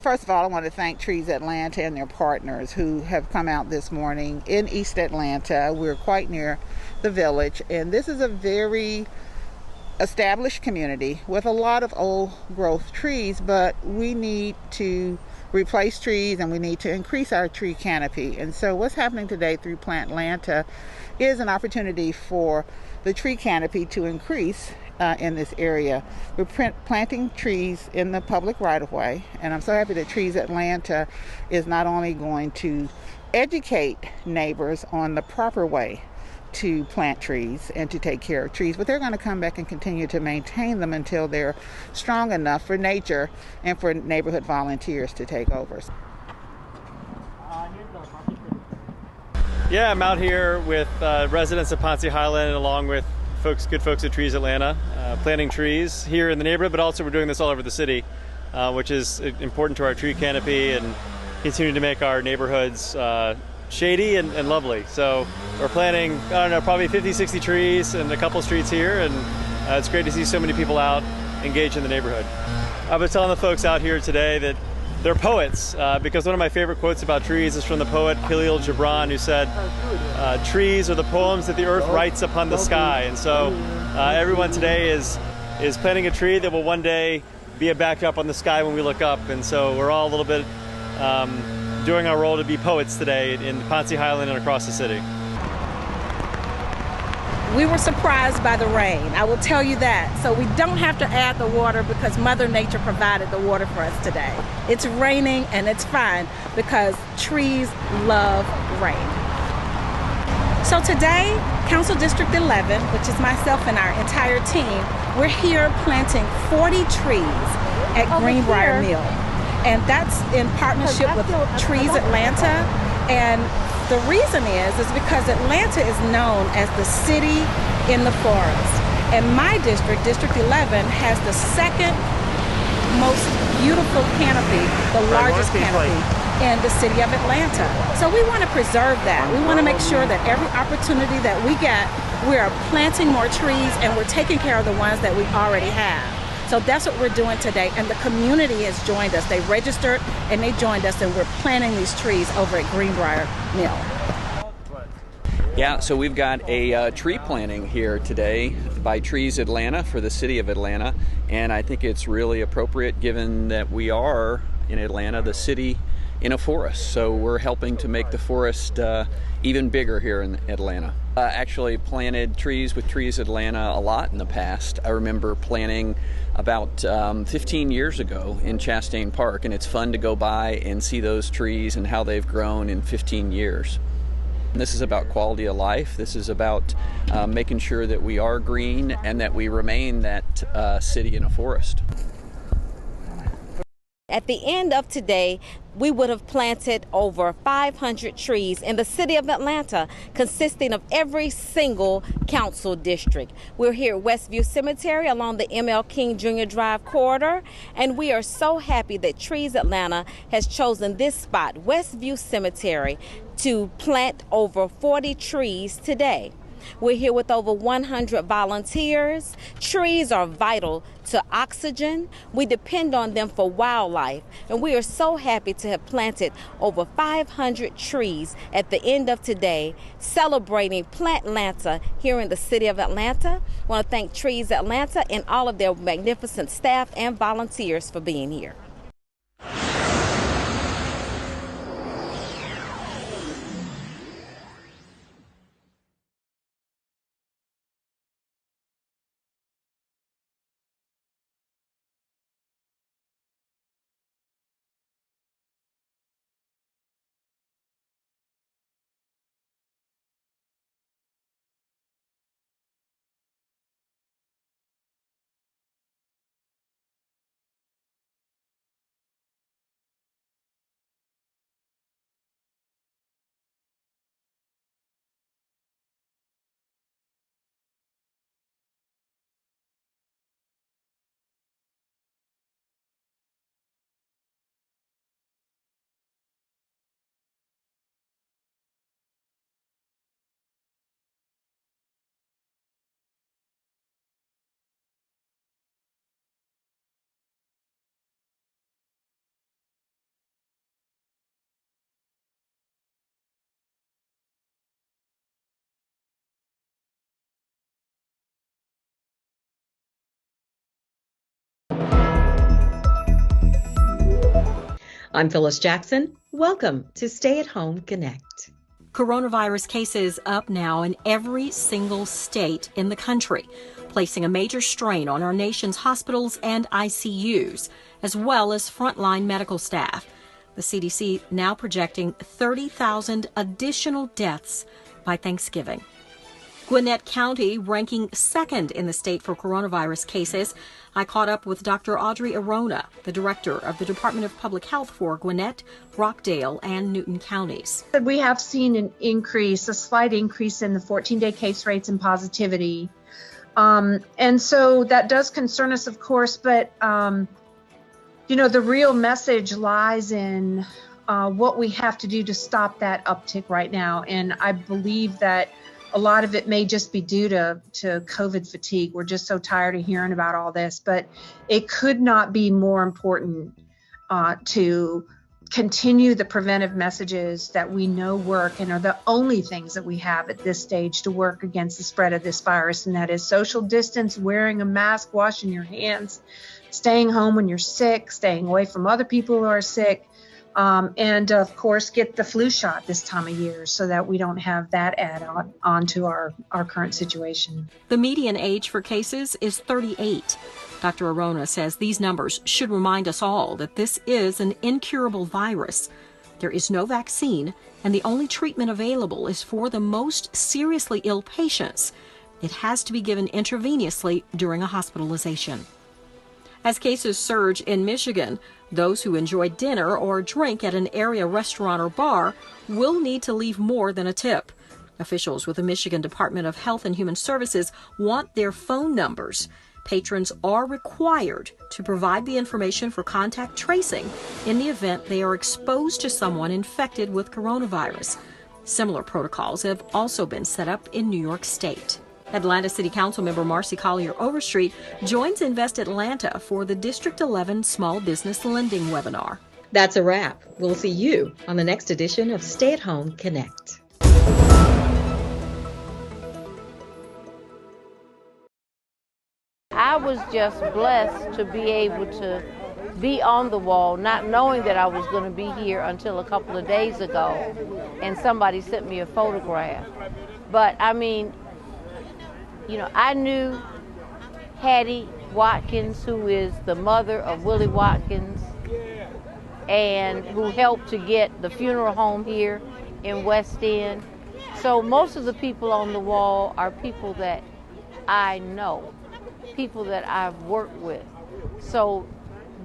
First of all, I want to thank Trees Atlanta and their partners who have come out this morning in East Atlanta. We're quite near the village, and this is a very established community with a lot of old growth trees, but we need to replace trees and we need to increase our tree canopy. And so what's happening today through Plant Atlanta is an opportunity for the tree canopy to increase in this area. We're planting trees in the public right-of-way, and I'm so happy that Trees Atlanta is not only going to educate neighbors on the proper way to plant trees and to take care of trees, but they're going to come back and continue to maintain them until they're strong enough for nature and for neighborhood volunteers to take over. Yeah, I'm out here with residents of Ponce Highland along with good folks at Trees Atlanta, planting trees here in the neighborhood, but also we're doing this all over the city, which is important to our tree canopy and continue to make our neighborhoods shady and lovely. So we're planting, I don't know, probably 50, 60 trees in a couple streets here, and it's great to see so many people out engaged in the neighborhood. I've been telling the folks out here today that they're poets, because one of my favorite quotes about trees is from the poet Khalil Gibran, who said, trees are the poems that the earth writes upon the sky. And so everyone today is planting a tree that will one day be a backdrop on the sky when we look up. And so we're all a little bit doing our role to be poets today in Ponce Highland and across the city. We were surprised by the rain, I will tell you that. So we don't have to add the water because Mother Nature provided the water for us today. It's raining and it's fine because trees love rain. So today, Council District 11, which is myself and our entire team, we're here planting 40 trees at Greenbrier Mill. And that's in partnership with Trees Atlanta. And the reason is because Atlanta is known as the city in the forest. And my district, District 11, has the second most beautiful canopy, the largest canopy in the city of Atlanta. So we want to preserve that. We want to make sure that every opportunity that we get, we are planting more trees and we're taking care of the ones that we already have. So that's what we're doing today, and the community has joined us. They registered and they joined us, and we're planting these trees over at Greenbrier Mill. Yeah, so we've got a tree planting here today by Trees Atlanta for the city of Atlanta, and I think it's really appropriate given that we are in Atlanta, the city in a forest. So we're helping to make the forest even bigger here in Atlanta. Actually planted trees with Trees Atlanta a lot in the past. I remember planting about 15 years ago in Chastain Park, and it's fun to go by and see those trees and how they've grown in 15 years. This is about quality of life. This is about making sure that we are green and that we remain that city in a forest. At the end of today, we would have planted over 500 trees in the city of Atlanta, consisting of every single council district. We're here at Westview Cemetery along the M.L. King Jr. Drive corridor, and we are so happy that Trees Atlanta has chosen this spot, Westview Cemetery, to plant over 40 trees today. We're here with over 100 volunteers. Trees are vital to oxygen. We depend on them for wildlife. And we are so happy to have planted over 500 trees at the end of today, celebrating Plant Atlanta here in the city of Atlanta. I want to thank Trees Atlanta and all of their magnificent staff and volunteers for being here. I'm Phyllis Jackson. Welcome to Stay at Home Connect. Coronavirus cases up now in every single state in the country, placing a major strain on our nation's hospitals and ICUs, as well as frontline medical staff. The CDC now projecting 30,000 additional deaths by Thanksgiving. Gwinnett County ranking second in the state for coronavirus cases. I caught up with Dr. Audrey Arona, the director of the Department of Public Health for Gwinnett, Rockdale, and Newton counties. We have seen an increase, a slight increase in the 14-day case rates and positivity. And so that does concern us, of course, but, the real message lies in what we have to do to stop that uptick right now. And I believe that a lot of it may just be due to COVID fatigue. We're just so tired of hearing about all this, but it could not be more important to continue the preventive messages that we know work and are the only things that we have at this stage to work against the spread of this virus. And that is social distance, wearing a mask, washing your hands, staying home when you're sick, staying away from other people who are sick. And of course, get the flu shot this time of year so that we don't have that add on to our current situation. The median age for cases is 38. Dr. Arona says these numbers should remind us all that this is an incurable virus. There is no vaccine, and the only treatment available is for the most seriously ill patients. It has to be given intravenously during a hospitalization. As cases surge in Michigan, those who enjoy dinner or drink at an area restaurant or bar will need to leave more than a tip. Officials with the Michigan Department of Health and Human Services want their phone numbers. Patrons are required to provide the information for contact tracing in the event they are exposed to someone infected with coronavirus. Similar protocols have also been set up in New York State. Atlanta City Council member Marcy Collier Overstreet joins Invest Atlanta for the District 11 Small Business Lending webinar. That's a wrap. We'll see you on the next edition of Stay at Home Connect. I was just blessed to be able to be on the wall, not knowing that I was going to be here until a couple of days ago, and somebody sent me a photograph. But I mean, I knew Hattie Watkins, who is the mother of Willie Watkins, and who helped to get the funeral home here in West End. So most of the people on the wall are people that I know, people that I've worked with. So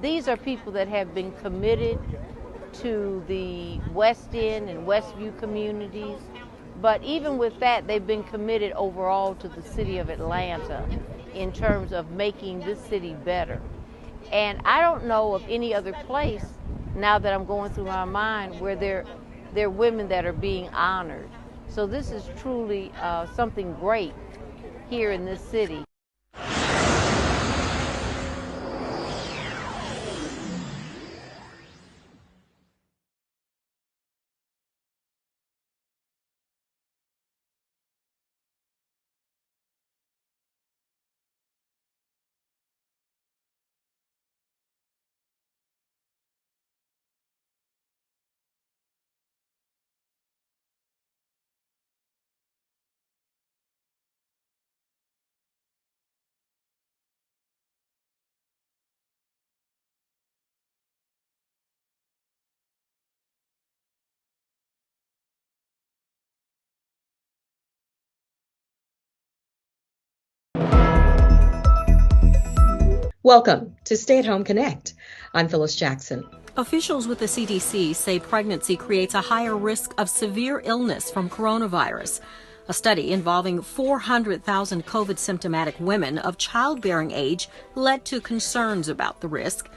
these are people that have been committed to the West End and Westview communities. But even with that, they've been committed overall to the city of Atlanta in terms of making this city better. And I don't know of any other place, now that I'm going through my mind, where there are women that are being honored. So this is truly something great here in this city. Welcome to Stay at Home Connect. I'm Phyllis Jackson. Officials with the CDC say pregnancy creates a higher risk of severe illness from coronavirus. A study involving 400,000 COVID symptomatic women of childbearing age led to concerns about the risk.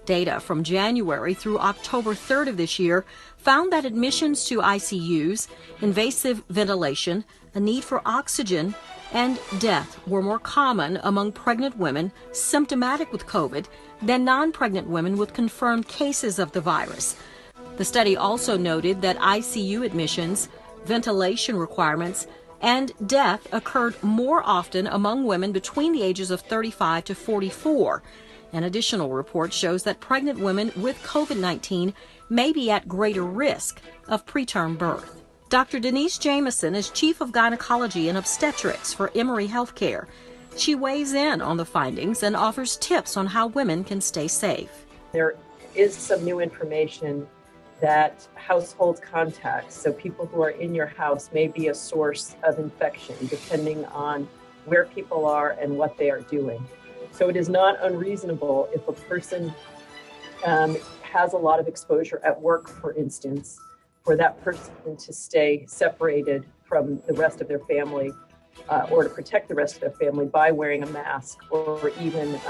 Data from January through October 3rd of this year found that admissions to ICUs, invasive ventilation, a need for oxygen, and death were more common among pregnant women symptomatic with COVID than non-pregnant women with confirmed cases of the virus. The study also noted that ICU admissions, ventilation requirements, and death occurred more often among women between the ages of 35 to 44. An additional report shows that pregnant women with COVID-19 may be at greater risk of preterm birth. Dr. Denise Jamison is Chief of Gynecology and Obstetrics for Emory Healthcare. She weighs in on the findings and offers tips on how women can stay safe. There is some new information that household contacts, so people who are in your house, may be a source of infection depending on where people are and what they are doing. So it is not unreasonable if a person has a lot of exposure at work, for instance, for that person to stay separated from the rest of their family or to protect the rest of their family by wearing a mask or even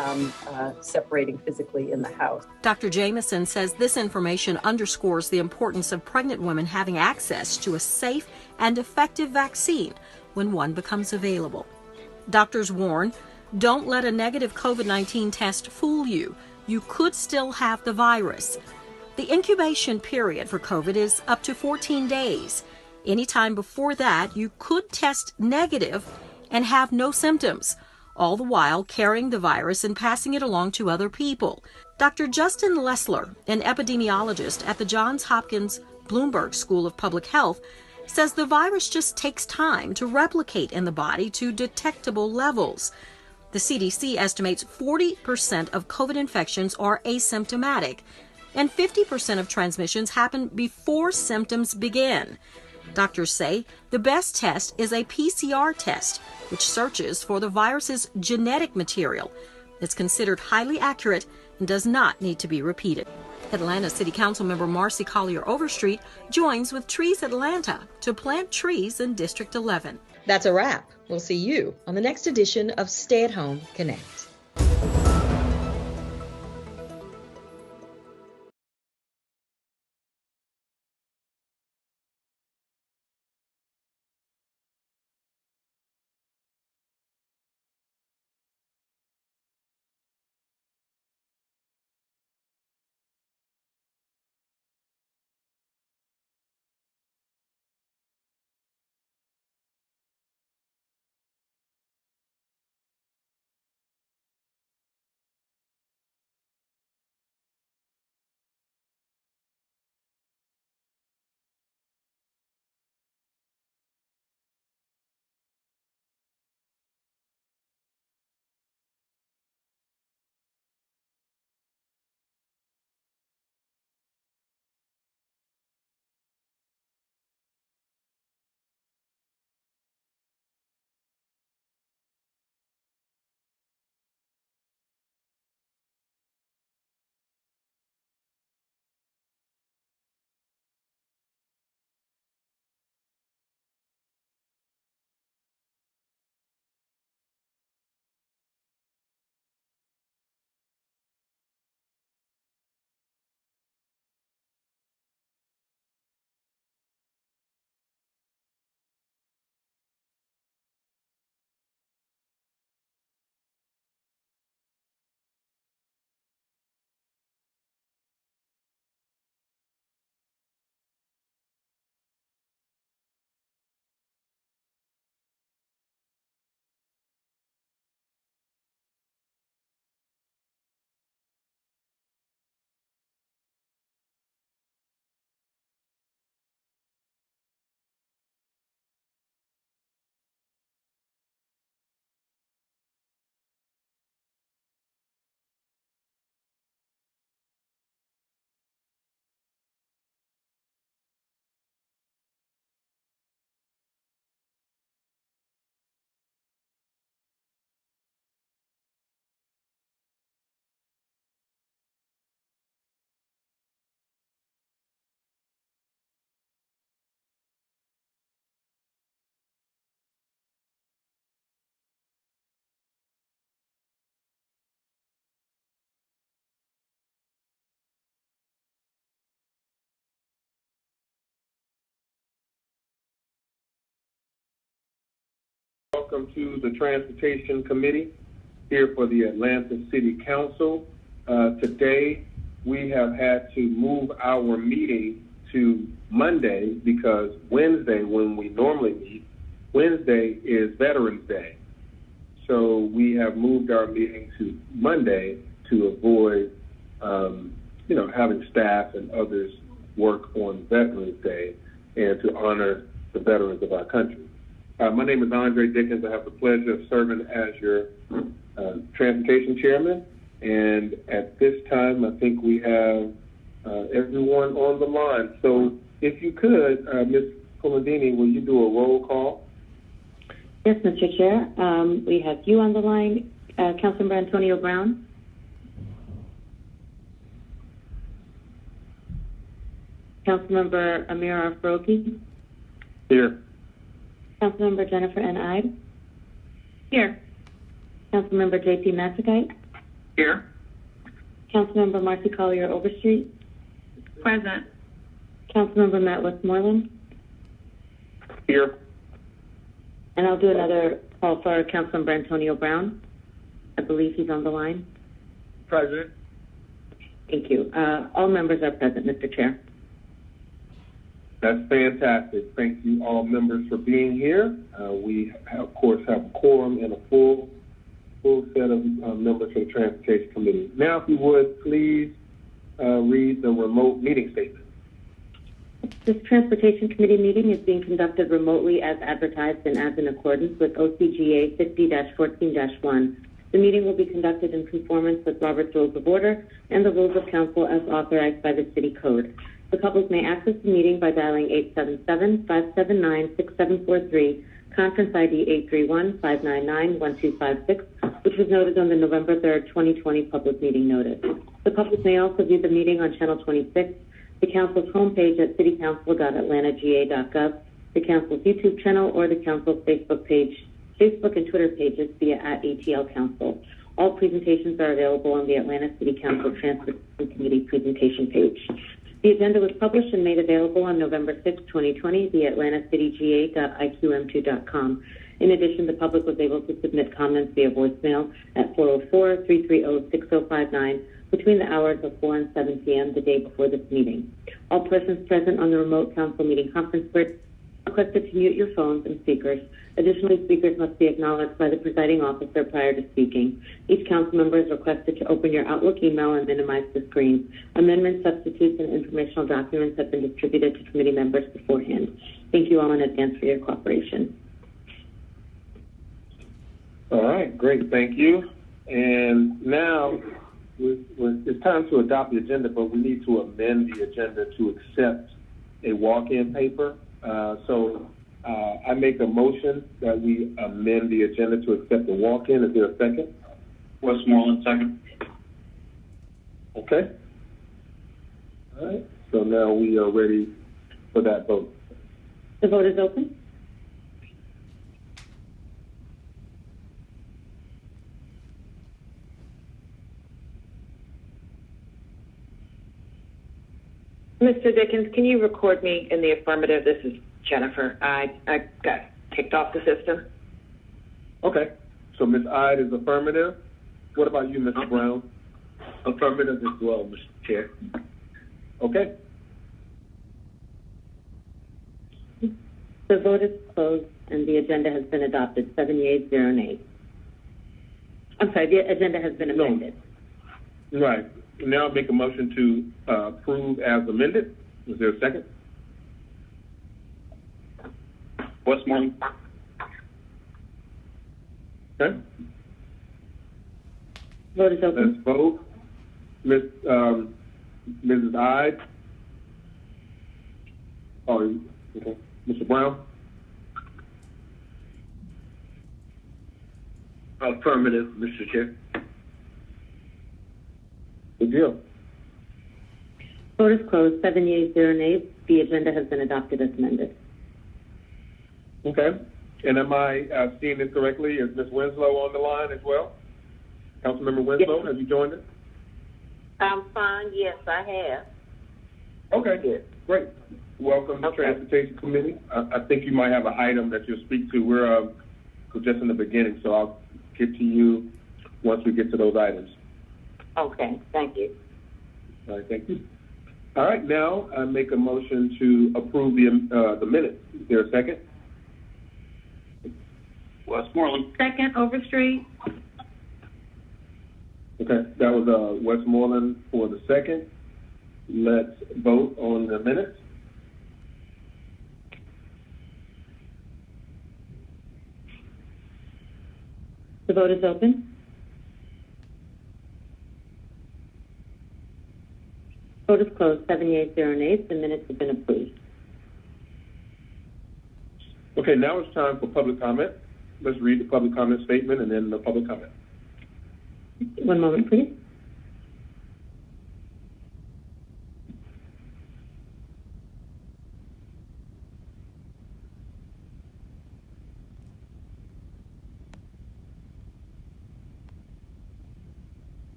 separating physically in the house. Dr. Jamison says this information underscores the importance of pregnant women having access to a safe and effective vaccine when one becomes available. Doctors warn, don't let a negative COVID-19 test fool you. You could still have the virus. The incubation period for COVID is up to 14 days. Anytime before that, you could test negative and have no symptoms, all the while carrying the virus and passing it along to other people. Dr. Justin Lessler, an epidemiologist at the Johns Hopkins Bloomberg School of Public Health, says the virus just takes time to replicate in the body to detectable levels. The CDC estimates 40% of COVID infections are asymptomatic, and 50% of transmissions happen before symptoms begin. Doctors say the best test is a PCR test, which searches for the virus's genetic material. It's considered highly accurate and does not need to be repeated. Atlanta City Council member Marcy Collier Overstreet joins with Trees Atlanta to plant trees in District 11. That's a wrap. We'll see you on the next edition of Stay at Home Connect. Welcome to the Transportation Committee here for the Atlanta City Council. Today, we have had to move our meeting to Monday because Wednesday, when we normally meet, Wednesday is Veterans Day. So we have moved our meeting to Monday to avoid, having staff and others work on Veterans Day and to honor the veterans of our country. My name is Andre Dickens. I have the pleasure of serving as your transportation chairman. And at this time, I think we have everyone on the line. So if you could, Ms. Pulandini, will you do a roll call? Yes, Mr. Chair. We have you on the line, Councilmember Antonio Brown. Councilmember Amira Afroki. Here. Councilmember Jennifer N. Ide. Here. Councilmember J.P. Massagite. Here. Councilmember Marcy Collier Overstreet. Present. Councilmember Matt Westmoreland. Here. And I'll do another call for Councilmember Antonio Brown. I believe he's on the line. Present. Thank you. All members are present, Mr. Chair. That's fantastic. Thank you, all members, for being here. We, of course, have a quorum and a full set of members for the Transportation Committee. Now, if you would, please read the remote meeting statement. This Transportation Committee meeting is being conducted remotely as advertised and as in accordance with OCGA 50-14-1. The meeting will be conducted in conformance with Robert's Rules of Order and the Rules of Council as authorized by the City Code. The public may access the meeting by dialing 877-579-6743, conference ID 831-599-1256, which was noted on the November 3rd, 2020 public meeting notice. The public may also view the meeting on Channel 26, the Council's homepage at citycouncil.atlantagA.gov, the Council's YouTube channel, or the Council's Facebook and Twitter pages via @ATL Council. All presentations are available on the Atlanta City Council Transportation Committee presentation page. The agenda was published and made available on November 6, 2020 via atlantacitygA.iqm2.com. In addition, the public was able to submit comments via voicemail at 404-330-6059 between the hours of 4 and 7 p.m. the day before this meeting. All persons present on the remote council meeting conference board are requested to mute your phones and speakers. Additionally, speakers must be acknowledged by the presiding officer prior to speaking. Each council member is requested to open your Outlook email and minimize the screen. Amendments, substitutes, and informational documents have been distributed to committee members beforehand. Thank you all in advance for your cooperation. All right, great, thank you. And now it's time to adopt the agenda, but we need to amend the agenda to accept a walk-in paper. I make a motion that we amend the agenda to accept the walk-in. Is there a second? Westmoreland, second. Okay. All right. So now we are ready for that vote. The vote is open. Mr. Dickens, can you record me in the affirmative? This is Jennifer. I got kicked off the system. Okay. So Ms. Ide is affirmative. What about you, Mr. Brown? Affirmative as well, Mr. Chair. Okay. The vote is closed and the agenda has been adopted. 7 yeas, 0 nays. I'm sorry, the agenda has been amended. No. Right. Now make a motion to approve as amended. Is there a second? Westmoreland. Okay. Vote is open. Let's vote. Mrs. Ide. Oh, okay. Mr. Brown. Affirmative, Mr. Chair. Good deal. Vote is closed. 7 yeas, 0 nays. The agenda has been adopted as amended. Okay. And am I seeing this correctly? Is Ms. Winslow on the line as well? Councilmember Winslow, Yes. have you joined us? I'm fine. Yes, I have. Okay, good. Great. Welcome to the Transportation Committee. I think you might have an item that you'll speak to. We're just in the beginning, so I'll get to you once we get to those items. Okay, thank you. All right, thank you. All right, now I make a motion to approve the minutes. Is there a second? Westmoreland. Second, Overstreet. Okay, that was Westmoreland for the second. Let's vote on the minutes. The vote is open. Vote is closed. 7 yeas, 0 nays. The minutes have been approved. Okay, now it's time for public comment. Let's read the public comment statement and then the public comment. One moment, please.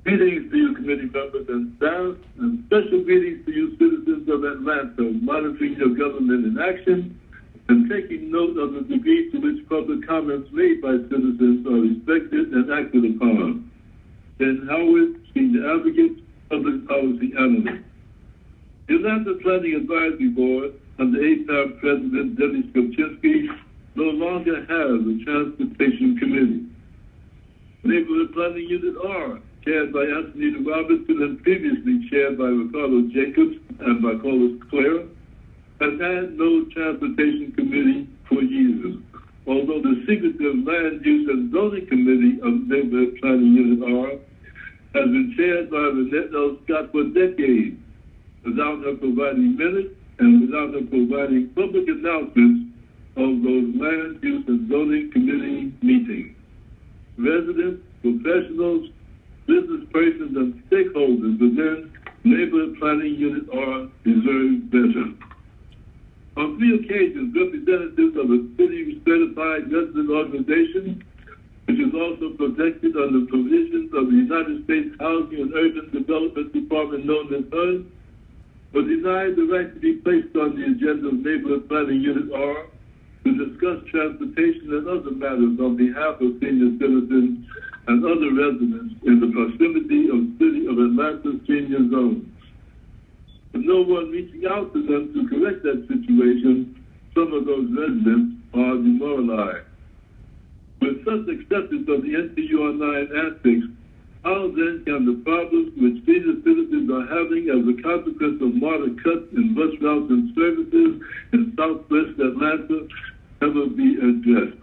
Greetings to you, committee members and staff, and special greetings to you, citizens of Atlanta, monitoring your government in action and taking note of the degree to which public comments made by citizens are respected and acted upon. Ben Howard, Senior Advocate, Public Policy Analyst. The Atlanta Planning Advisory Board, under APAB President Dennis Kopczynski, no longer has a Transportation Committee. Neighborhood Planning Unit R, chaired by Antonita Robinson and previously chaired by Ricardo Jacobs and by Carlos Clara, has had no Transportation Committee for years, although the secretive Land Use and Zoning Committee of Neighborhood Planning Unit R has been chaired by Lynette L. Scott for decades, without her providing minutes and without her providing public announcements of those Land Use and Zoning Committee meetings. Residents, professionals, business persons, and stakeholders within Neighborhood Planning Unit R deserve better. On 3 occasions, representatives of a city certified resident organization, which is also protected under provisions of the United States Housing and Urban Development Department known as HUD, were denied the right to be placed on the agenda of Neighborhood Planning Unit R to discuss transportation and other matters on behalf of senior citizens and other residents in the proximity of City of Atlanta senior zones. With no one reaching out to them to correct that situation, some of those residents are demoralized. With such acceptance of the NPUR 9 antics, how then can the problems which senior citizens are having as a consequence of moderate cuts in bus routes and services in Southwest Atlanta ever be addressed?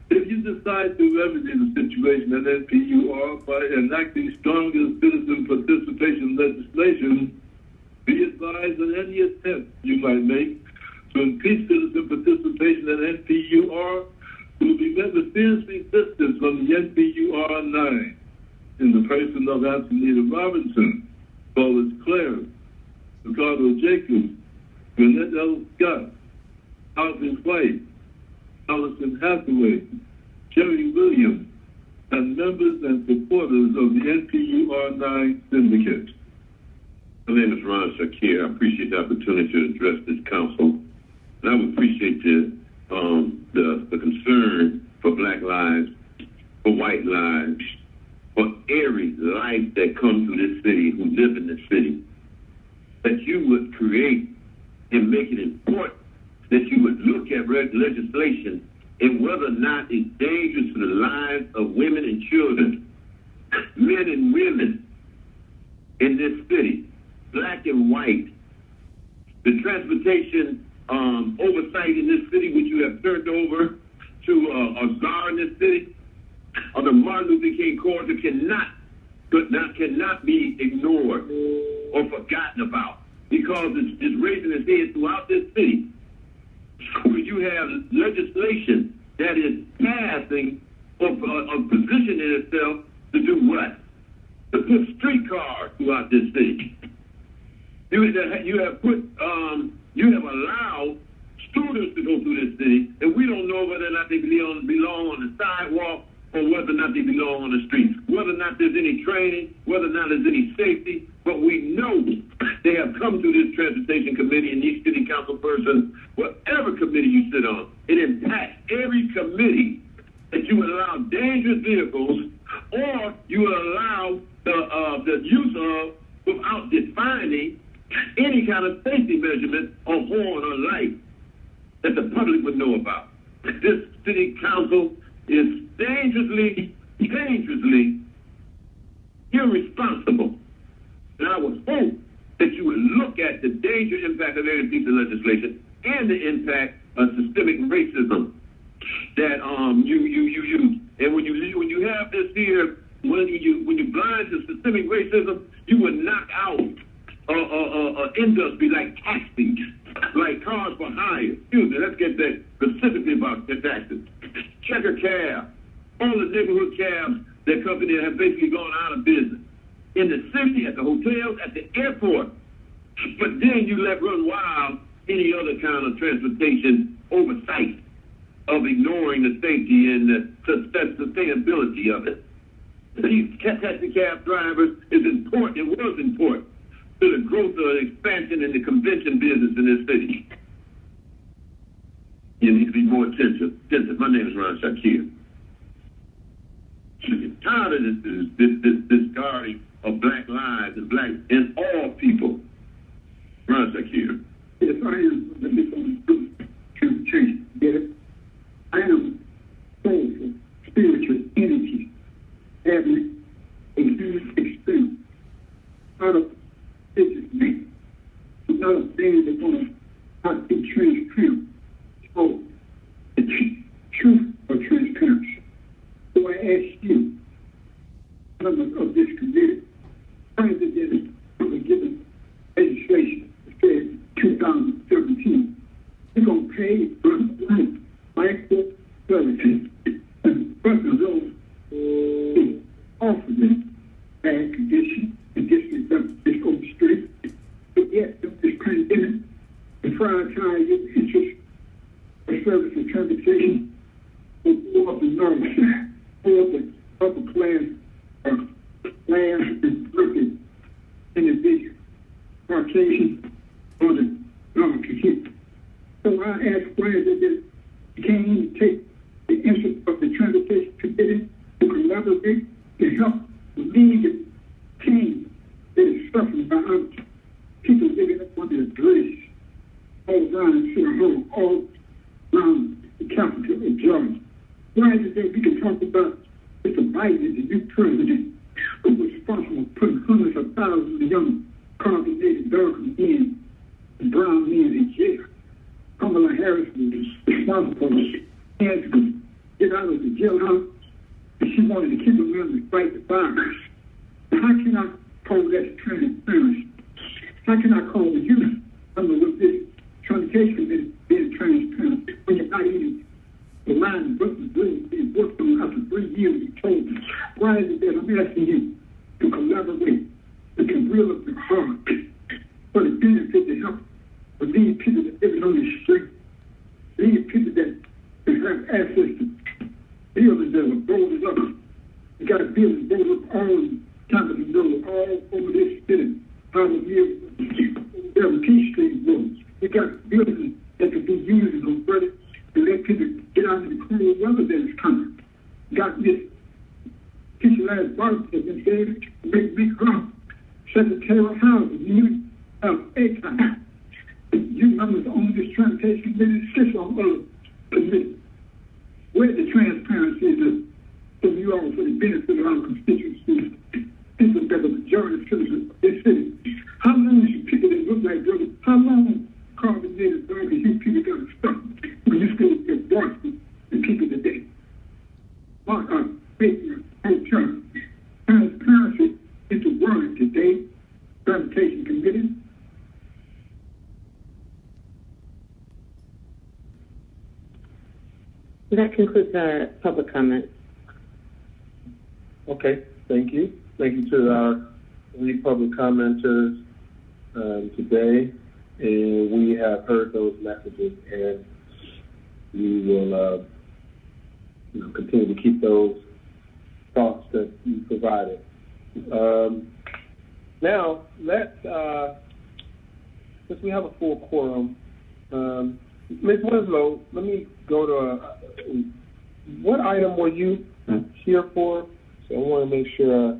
If you decide to remedy the situation at NPUR by enacting stronger citizen participation legislation, be advised that any attempt you might make to increase citizen participation at NPUR will be met with fierce resistance from the NPUR 9 in the person of Antonita Robinson, Paulus Clare, Ricardo Jacobs, Lynette L. Scott, Alvin White, Allison Hathaway, Jerry Williams, and members and supporters of the NPUR 9 syndicate. My name is Ron Shakir. I appreciate the opportunity to address this council. And I would appreciate the concern for Black lives, for white lives, for every life that comes to this city, who live in this city, that you would create and make it important that you would look at legislation and whether or not it's dangerous to the lives of women and children, men and women in this city, black and white. The transportation oversight in this city, which you have turned over to a czar in this city, or the Martin Luther King corridor, cannot be ignored or forgotten about, because it's raising its head throughout this city. Where you have legislation that is passing or positioning itself to do what? To put streetcars throughout this city. You have allowed students to go through this city, and we don't know whether or not they belong on the sidewalk or whether or not they belong on the streets, whether or not there's any training, whether or not there's any safety. But we know they have come to this transportation committee and these city council persons, whatever committee you sit on, it impacts every committee that you would allow dangerous vehicles or you would allow the use of without defining public would know about. This city council is dangerously irresponsible. And I would hope that you would look at the dangerous impact of every piece of legislation and the impact of systemic racism that you use. And when you have this here, when you blind to systemic racism, you would knock out industry like taxis, like cars for hire. Excuse me, let's get that specifically about the taxes. Checker cab, all the neighborhood cabs that companies have basically gone out of business. In the city, at the hotels, at the airport. But then you let run wild any other kind of transportation oversight of ignoring the safety and the sustainability of it. These taxi cab drivers is important, it was important to the growth of expansion in the convention business in this city. You need to be more attentive. My name is Ron Shakir. I'm tired of this guarding of black lives and all people. Ron Shakir. Yes, I am. I am soulful, spiritual energy, having a huge experience. Not a physical man. Not a man that wants not be transparent. So, the truth or transparency. So I ask you, members of this committee, President of the given legislation said 2017, we're going to pay for micro services and of those who offer them bad conditions and disrespect this on the street. But yet, this pandemic, the prioritize your interest for service and transportation more of the normal side, more of the upper class land and working individual, Caucasian, or the normal community. So I ask why is it that you can't even take the interest of the transportation committee to collaborate to help relieve the pain that is suffering by our people living up under the bridge all around City Hall, all around the capital of Georgia. Why is it that we can talk about Mr. Biden, the new president, who was responsible for putting hundreds of thousands of young congregated dark men and brown men in jail? Kamala Harris was responsible for hands to get out of the jailhouse, and she wanted to keep them around to fight the virus. How can I call that transparency? How can I call the youth under what this transportation committee being transparent when you're not even the line of being worked on after 3 years you told me? Why is it that I'm asking you to collaborate, to reel up the heart for the benefit to help for these people that live on the street, these people that have access to buildings that are bolted up. You got buildings bolted up all the time of the building, all over this city. P Street roads. You got buildings that could be used and converted to let people get out of the cool weather that is coming. You got this piece of last bark that's been said, big rump, Secretary of Housing, you have ACON. You members on this transportation committee, sit on other committees. Where the transparency is from you all for the benefit of our constituencies, people that the majority of citizens of this city. How long should people that look like brothers, how long carbonated dark and you people got to stop when you still get Boston and people today? Mark our faith and term. Transparency is the word today. Transportation committee. That concludes our public comment. Okay, thank you. Thank you to our lead public commenters today. And we have heard those messages, and we will continue to keep those thoughts that you provided. Now, since we have a full quorum, Ms. Winslow, let me go to what item were you here for? So I want to make sure I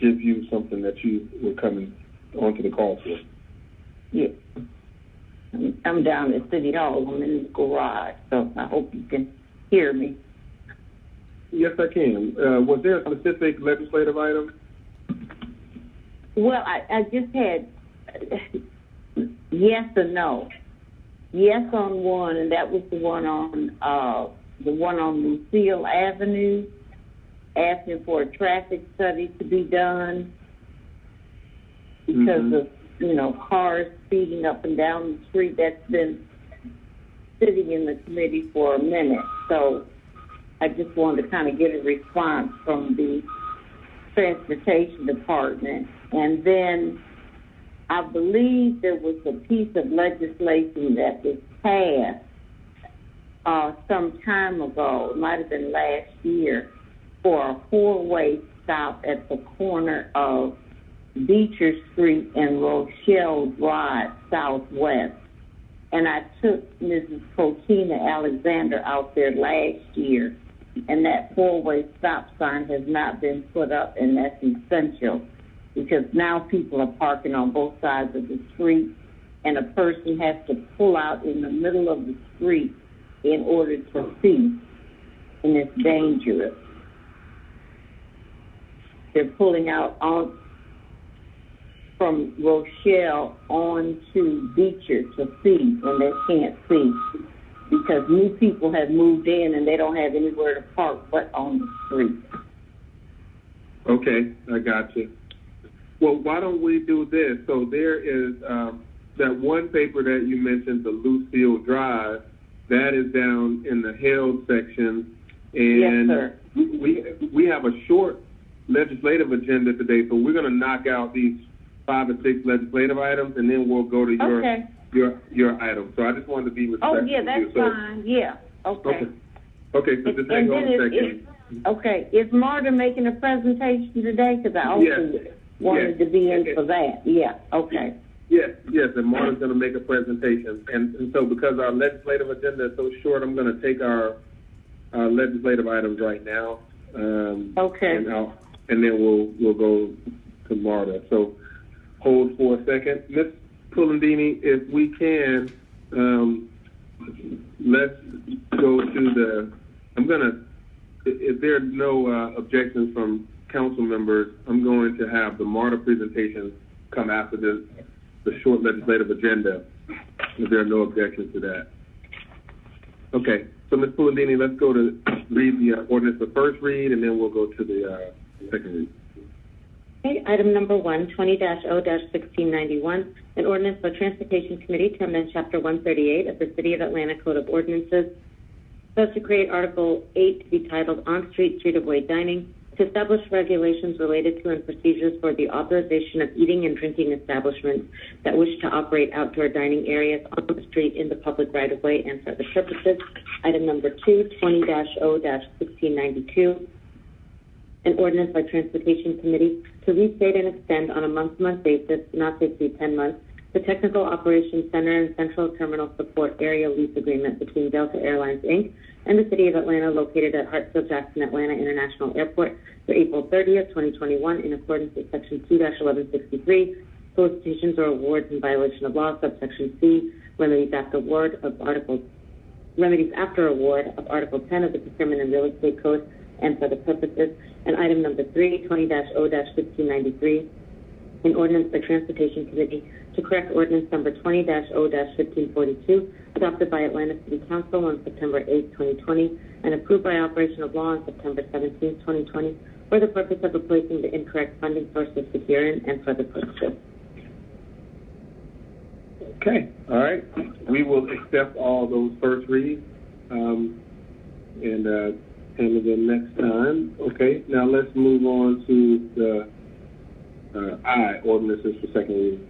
give you something that you were coming onto the call for. Yeah. I'm down at City Hall. I'm in the garage, so I hope you can hear me. Yes, I can. Was there a specific legislative item? Well, I just had yes or no. Yes on one, and that was the one on Lucille Avenue, asking for a traffic study to be done because of cars speeding up and down the street. That's been sitting in the committee for a minute, so I just wanted to kind of get a response from the Transportation Department. And then I believe there was a piece of legislation that was passed some time ago, it might have been last year, for a four-way stop at the corner of Beecher Street and Rochelle Drive Southwest. And I took Mrs. Protina Alexander out there last year, and that four-way stop sign has not been put up, and that's essential because now people are parking on both sides of the street, and a person has to pull out in the middle of the street in order to see, and it's dangerous. They're pulling out from Rochelle on to Beecher to see, and they can't see because new people have moved in and they don't have anywhere to park but on the street. Okay, I got you. Well, why don't we do this? So there is that one paper that you mentioned, the Lucille Drive, that is down in the held section, and yes, sir. we have a short legislative agenda today, so we're going to knock out these 5 or 6 legislative items, and then we'll go to your item. So I just wanted to be respectful. Oh, yeah, that's fine. Yeah, okay. Okay, so just hang on a second. Okay, is Marta making a presentation today? Because I also wanted to be in for that. Yeah, okay. Yes, and Marta's going to make a presentation. And so because our legislative agenda is so short, I'm going to take our legislative items right now. Okay. And then we'll go to Marta. So hold for a second. Ms. Pulandini, if we can, let's go to if there are no objections from council members, I'm going to have the Marta presentation come after the short legislative agenda, if there are no objections to that. Okay, so Ms. Pulandini, let's go to read the ordinance the first read, and then we'll go to the second read. Okay, item number 1, 20-0-1691, an ordinance by Transportation Committee to amend Chapter 138 of the City of Atlanta Code of Ordinances, so to create Article 8 to be titled On-Street Street-of-Way Dining, to establish regulations related to and procedures for the authorization of eating and drinking establishments that wish to operate outdoor dining areas on the street in the public right-of-way and for other purposes. Item number 2, 20-0-1692, an ordinance by Transportation Committee to restate and extend on a month-to-month basis, not to exceed 10 months, the Technical Operations Center and Central Terminal Support Area Lease Agreement between Delta Airlines, Inc. and the City of Atlanta, located at Hartsfield-Jackson Atlanta International Airport, for April 30th, 2021, in accordance with Section 2-1163, solicitations or awards in violation of law, subsection C, remedies after award of Article 10 of the Procurement and Real Estate Code, and for the purposes. And item number 3, 20-0-1593, an ordinance by Transportation Committee to correct ordinance number 20-0-1542, adopted by Atlanta City Council on September 8, 2020, and approved by operation of law on September 17, 2020, for the purpose of replacing the incorrect funding source of Securin and for the purposes. Okay, all right. We will accept all those first reads and handle them next time. Okay, now let's move on to the ordinances for second reading.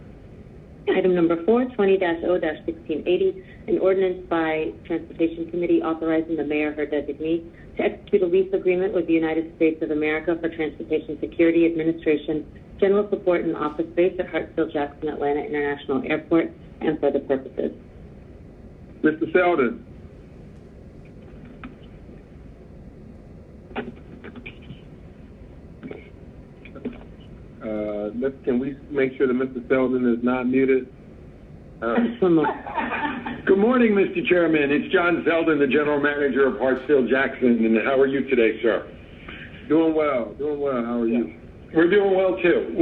Item number 4, 20-0-1680, an ordinance by Transportation Committee authorizing the mayor or her designee to execute a lease agreement with the United States of America for transportation security, administration, general support, and office space at Hartsfield-Jackson Atlanta International Airport, and for the purposes. Mr. Selden. Can we make sure that Mr. Selden is not muted? Good morning, Mr. Chairman. It's John Zeldin, the General Manager of Hartsfield-Jackson. And how are you today, sir? Doing well. How are you? We're doing well, too.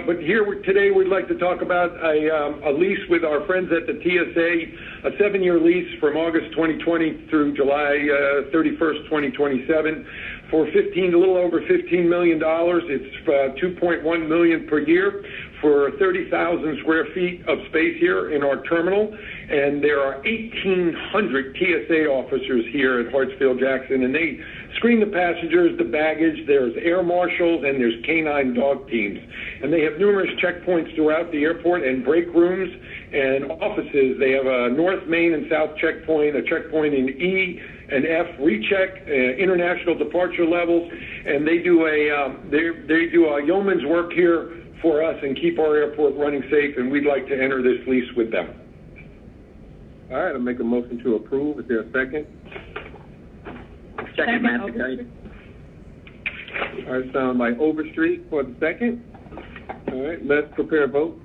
But today we'd like to talk about a lease with our friends at the TSA, a 7-year lease from August 2020 through July 31st, 2027 for a little over $15 million. It's $2.1 million per year for 30,000 square feet of space here in our terminal. And there are 1,800 TSA officers here at Hartsfield-Jackson, and they screen the passengers, the baggage. There's air marshals, and there's canine dog teams. And they have numerous checkpoints throughout the airport and break rooms and offices. They have a North, Main, and South checkpoint, a checkpoint in E and F recheck, international departure levels, and they do a yeoman's work here for us and keep our airport running safe, and we'd like to enter this lease with them. All right, I'll make a motion to approve. Is there a second? Second, Matsakite. All right, sound like Overstreet for the second. All right, let's prepare a vote.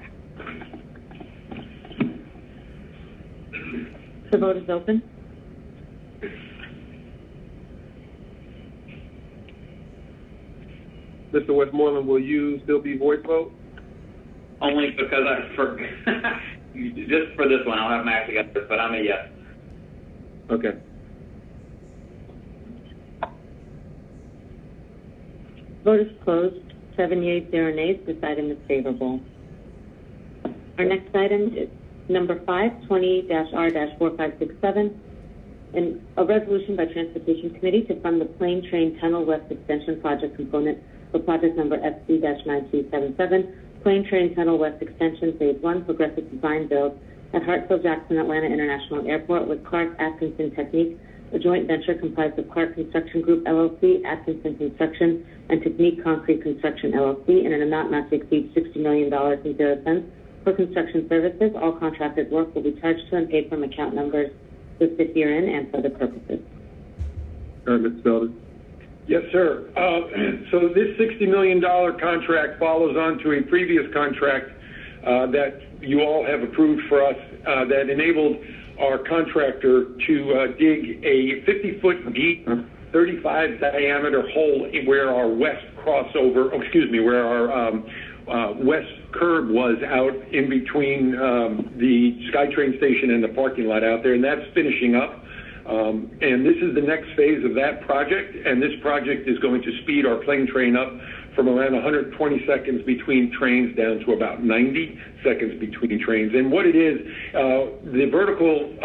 The vote is open. Mr. Westmoreland, will you still be voice vote? Only because just for this one, I'll have Matsakite, but I'm a yes. Okay. Vote is closed. 7 yeas, 0 nays. This item is favorable. Our next item is number 5, 20-R-4567, and a resolution by Transportation Committee to fund the Plane Train Tunnel West Extension Project component for project number FC-9277, Plane Train Tunnel West Extension Phase 1, Progressive Design Build at Hartsfield-Jackson Atlanta International Airport with Clark Atkinson Technique, a joint venture comprised of Clark Construction Group, LLC, Atkinson Construction, and Technique Concrete Construction, LLC, in an amount not to exceed $60 million and 0 cents for construction services. All contracted work will be charged to and paid from account numbers listed herein and for other purposes. All right, Mr. Zeldin. Yes, sir. So this $60 million contract follows on to a previous contract that you all have approved for us that enabled our contractor to dig a 50-foot deep, 35 diameter hole where our west west curb was out in between the SkyTrain station and the parking lot out there, and that's finishing up. And this is the next phase of that project, and this project is going to speed our plane train up from around 120 seconds between trains down to about 90 seconds between trains. And what it is, the vertical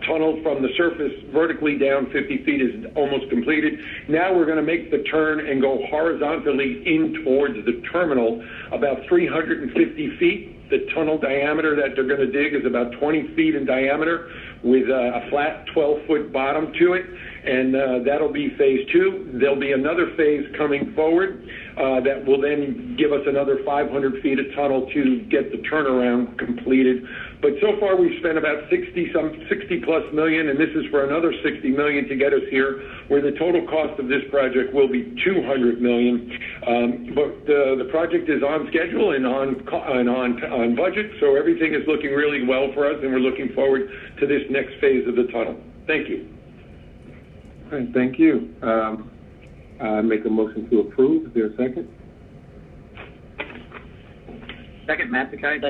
tunnel from the surface vertically down 50 feet is almost completed. Now we're going to make the turn and go horizontally in towards the terminal about 350 feet. The tunnel diameter that they're going to dig is about 20 feet in diameter with a flat 12-foot bottom to it, and that'll be phase 2. There'll be another phase coming forward that will then give us another 500 feet of tunnel to get the turnaround completed. But so far we've spent about 60 plus million, and this is for another 60 million to get us here, where the total cost of this project will be 200 million. But the project is on schedule and on budget, so everything is looking really well for us, and we're looking forward to this next phase of the tunnel. Thank you. All right, thank you. I make a motion to approve. Is there a second? Second, Matsakite.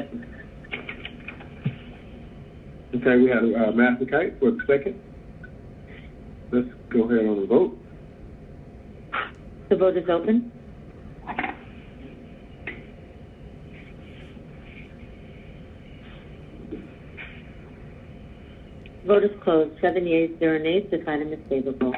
Okay, we have Matsakite for the second. Let's go ahead on the vote. The vote is open. Vote is closed. 7 yeas, 0 nays. This item is favorable.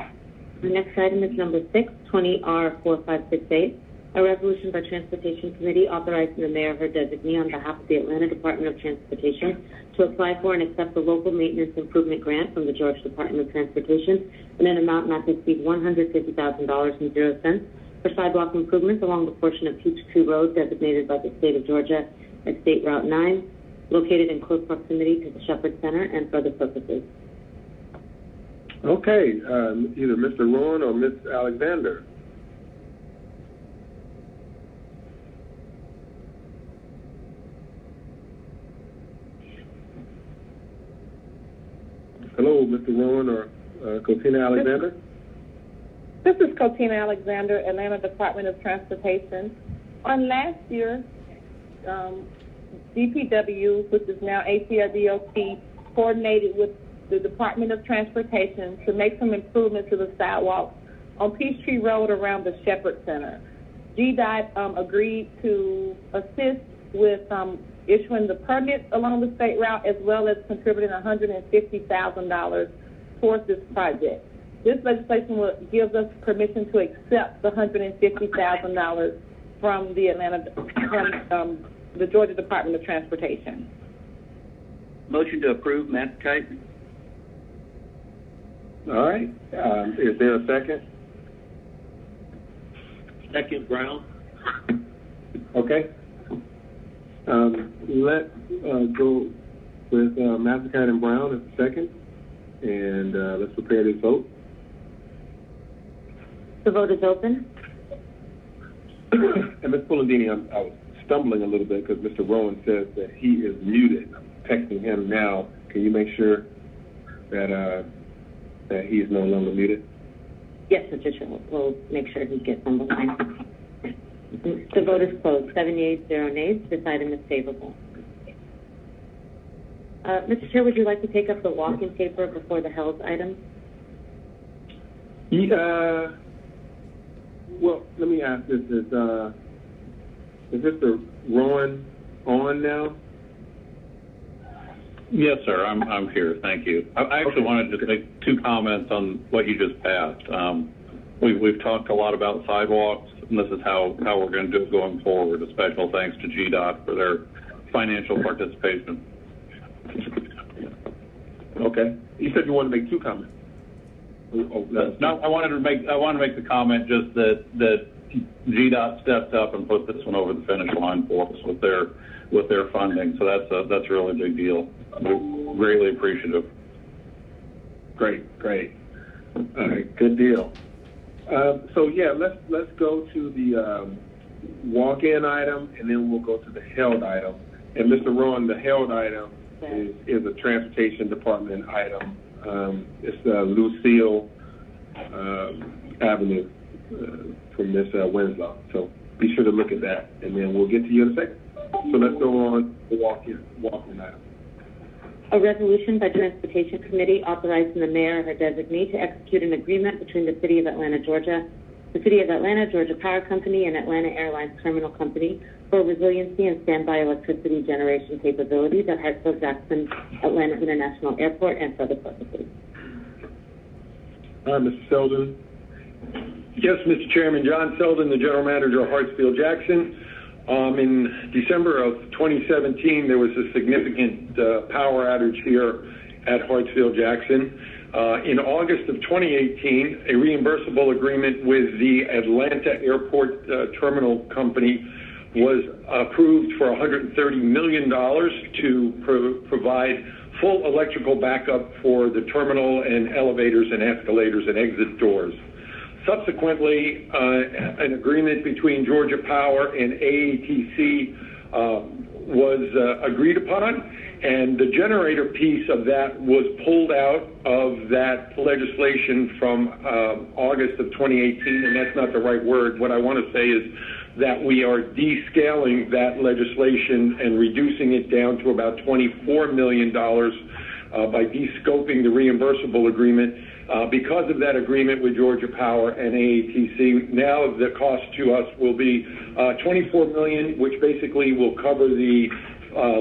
The next item is number 6, 20-R-4568, a resolution by Transportation Committee authorizing the mayor or her designee on behalf of the Atlanta Department of Transportation to apply for and accept the local maintenance improvement grant from the Georgia Department of Transportation in an amount not to exceed $150,000 and 0 cents for sidewalk improvements along the portion of Peachtree Road designated by the state of Georgia as State Route 9, located in close proximity to the Shepherd Center and for other purposes. Okay, either Mr. Rowan or Ms. Alexander. Hello, Mr. Rowan or Cotina Alexander? This is Cotina Alexander, Atlanta Department of Transportation. On last year, DPW, which is now ATL-DOT, coordinated with the Department of Transportation to make some improvements to the sidewalks on Peachtree Road around the Shepherd Center. GDOT agreed to assist with issuing the permits along the state route, as well as contributing $150,000 towards this project. This legislation gives us permission to accept the $150,000 from the Georgia Department of Transportation. Motion to approve, Matscott. All right. Is there a second? Second, Brown. Okay. Let's go with Matscott and Brown as the second, and let's prepare this vote. The vote is open. And Ms. Pulandini, I was stumbling a little bit because Mr. Rowan says that he is muted. I'm texting him now. Can you make sure that that he is no longer muted? Yes, Mr. Chair. We'll make sure he gets on the line. The vote is closed. 7 yeas, 0 nays. This item is favorable. Mr. Chair, would you like to take up the walk-in paper before the held item? Well, let me ask this: is Mr. Rowan on now? Yes, sir. I'm here. Thank you. I actually wanted to make two comments on what you just passed. We've talked a lot about sidewalks, and this is how we're going to do it going forward. A special thanks to GDOT for their financial participation. Okay. You said you wanted to make two comments. No, I wanted to make the comment just that GDOT stepped up and put this one over the finish line for us with their funding. So that's a really big deal. We're greatly appreciative. Great. All right, good deal. So yeah, let's go to the walk-in item, and then we'll go to the held item. And Mr. Rowan, the held item is a transportation department item. It's Lucille Avenue from Miss Winslow. So be sure to look at that, and then we'll get to you in a second. So let's go on the walk-in item. A resolution by Transportation Committee authorizing the mayor or her designee to execute an agreement between the City of Atlanta, Georgia, the City of Atlanta, Georgia Power Company, and Atlanta Airlines Terminal Company for resiliency and standby electricity generation capabilities at Hartsfield-Jackson Atlanta International Airport and for other purposes. All right, Mr. Selden. Yes, Mr. Chairman. John Selden, the General Manager of Hartsfield-Jackson. In December of 2017, there was a significant power outage here at Hartsfield-Jackson. In August of 2018, a reimbursable agreement with the Atlanta Airport Terminal Company was approved for $130 million to provide full electrical backup for the terminal and elevators and escalators and exit doors. Subsequently, an agreement between Georgia Power and AATC was agreed upon, and the generator piece of that was pulled out of that legislation from August of 2018, and that's not the right word. What I want to say is that we are descaling that legislation and reducing it down to about $24 million by descoping the reimbursable agreement. Because of that agreement with Georgia Power and AATC, now the cost to us will be $24 million, which basically will cover the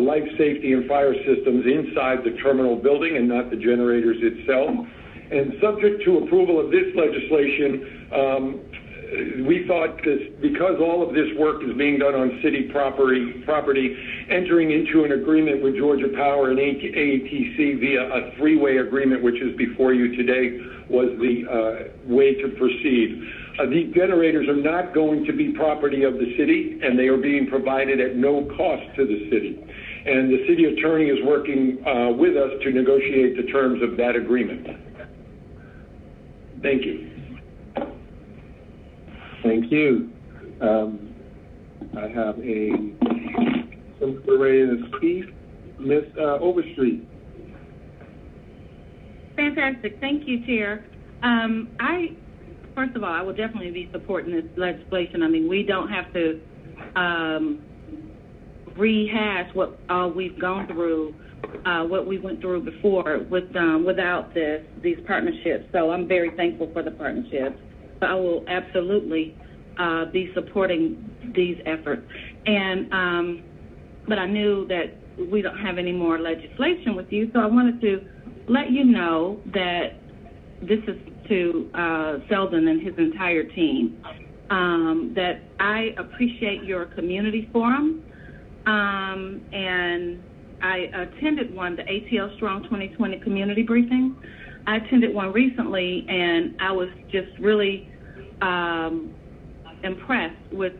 life safety and fire systems inside the terminal building and not the generators itself. And subject to approval of this legislation, we thought that because all of this work is being done on city property, entering into an agreement with Georgia Power and AATC via a three-way agreement, which is before you today, was the way to proceed. These generators are not going to be property of the city, and they are being provided at no cost to the city. And the city attorney is working with us to negotiate the terms of that agreement. Thank you. Thank you. I have somebody ready to speak. Ms. Overstreet. Fantastic. Thank you, Chair. First of all, I will definitely be supporting this legislation. I mean, we don't have to rehash what all we've gone through, what we went through before without these partnerships. So I'm very thankful for the partnerships. So I will absolutely be supporting these efforts. And but I knew that we don't have any more legislation with you, so I wanted to let you know that this is to Selden and his entire team, that I appreciate your community forum, and I attended one, the ATL Strong 2020 community briefing. I attended one recently, and I was just really impressed with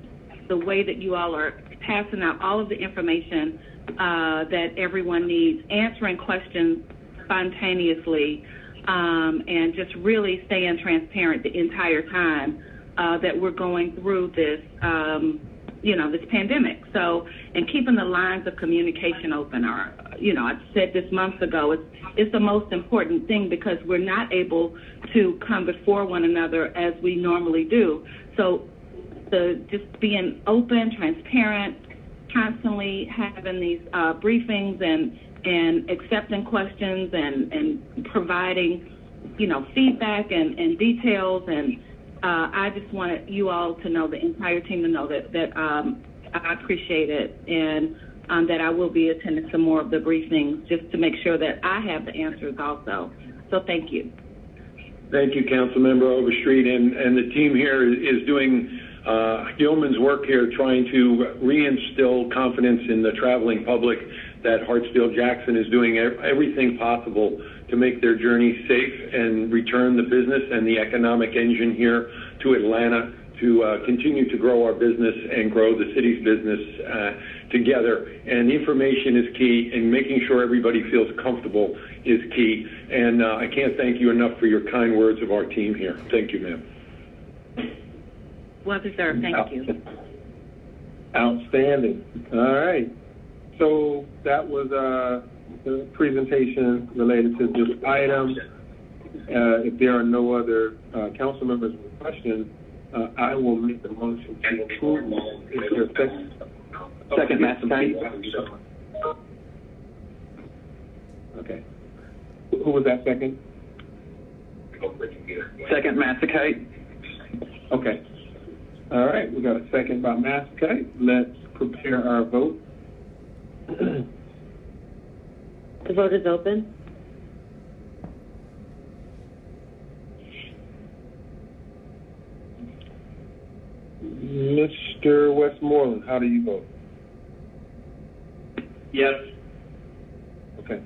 the way that you all are passing out all of the information that everyone needs, answering questions spontaneously, and just really staying transparent the entire time that we're going through this, this pandemic. So, and keeping the lines of communication open are, I said this months ago, it's the most important thing because we're not able to come before one another as we normally do. So, just being open, transparent, constantly having these briefings and accepting questions and providing, feedback and details. And I just wanted you all to know, the entire team to know that I appreciate it, and that I will be attending some more of the briefings just to make sure that I have the answers also. So thank you. Thank you, Councilmember Overstreet, and the team here is doing yeoman's work here, trying to reinstill confidence in the traveling public that Hartsfield-Jackson is doing everything possible to make their journey safe and return the business and the economic engine here to Atlanta to continue to grow our business and grow the city's business together. And information is key, and making sure everybody feels comfortable is key. And I can't thank you enough for your kind words of our team here. Thank you, ma'am. Well deserved. Thank you. Outstanding. All right. So that was the presentation related to this item. If there are no other council members with questions, I will make the motion to approve. Is there a second? Second, Matsakite. Okay. Who was that second? Second, Matsakite. Okay. All right. We got a second by Matsakite. Let's prepare our vote. The vote is open. Mr. Westmoreland, how do you vote? Yes. Okay.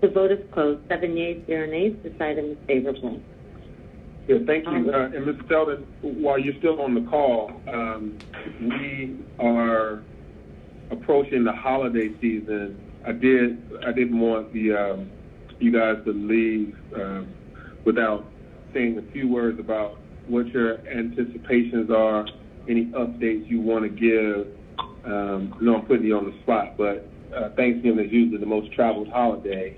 The vote is closed. 7 yeas, 0 nays. This item is favorable. Yeah, thank you. And Mr. Selden, while you're still on the call, we are approaching the holiday season. I didn't want you guys to leave without saying a few words about what your anticipations are, any updates you want to give. I know I'm putting you on the spot, but Thanksgiving is usually the most traveled holiday.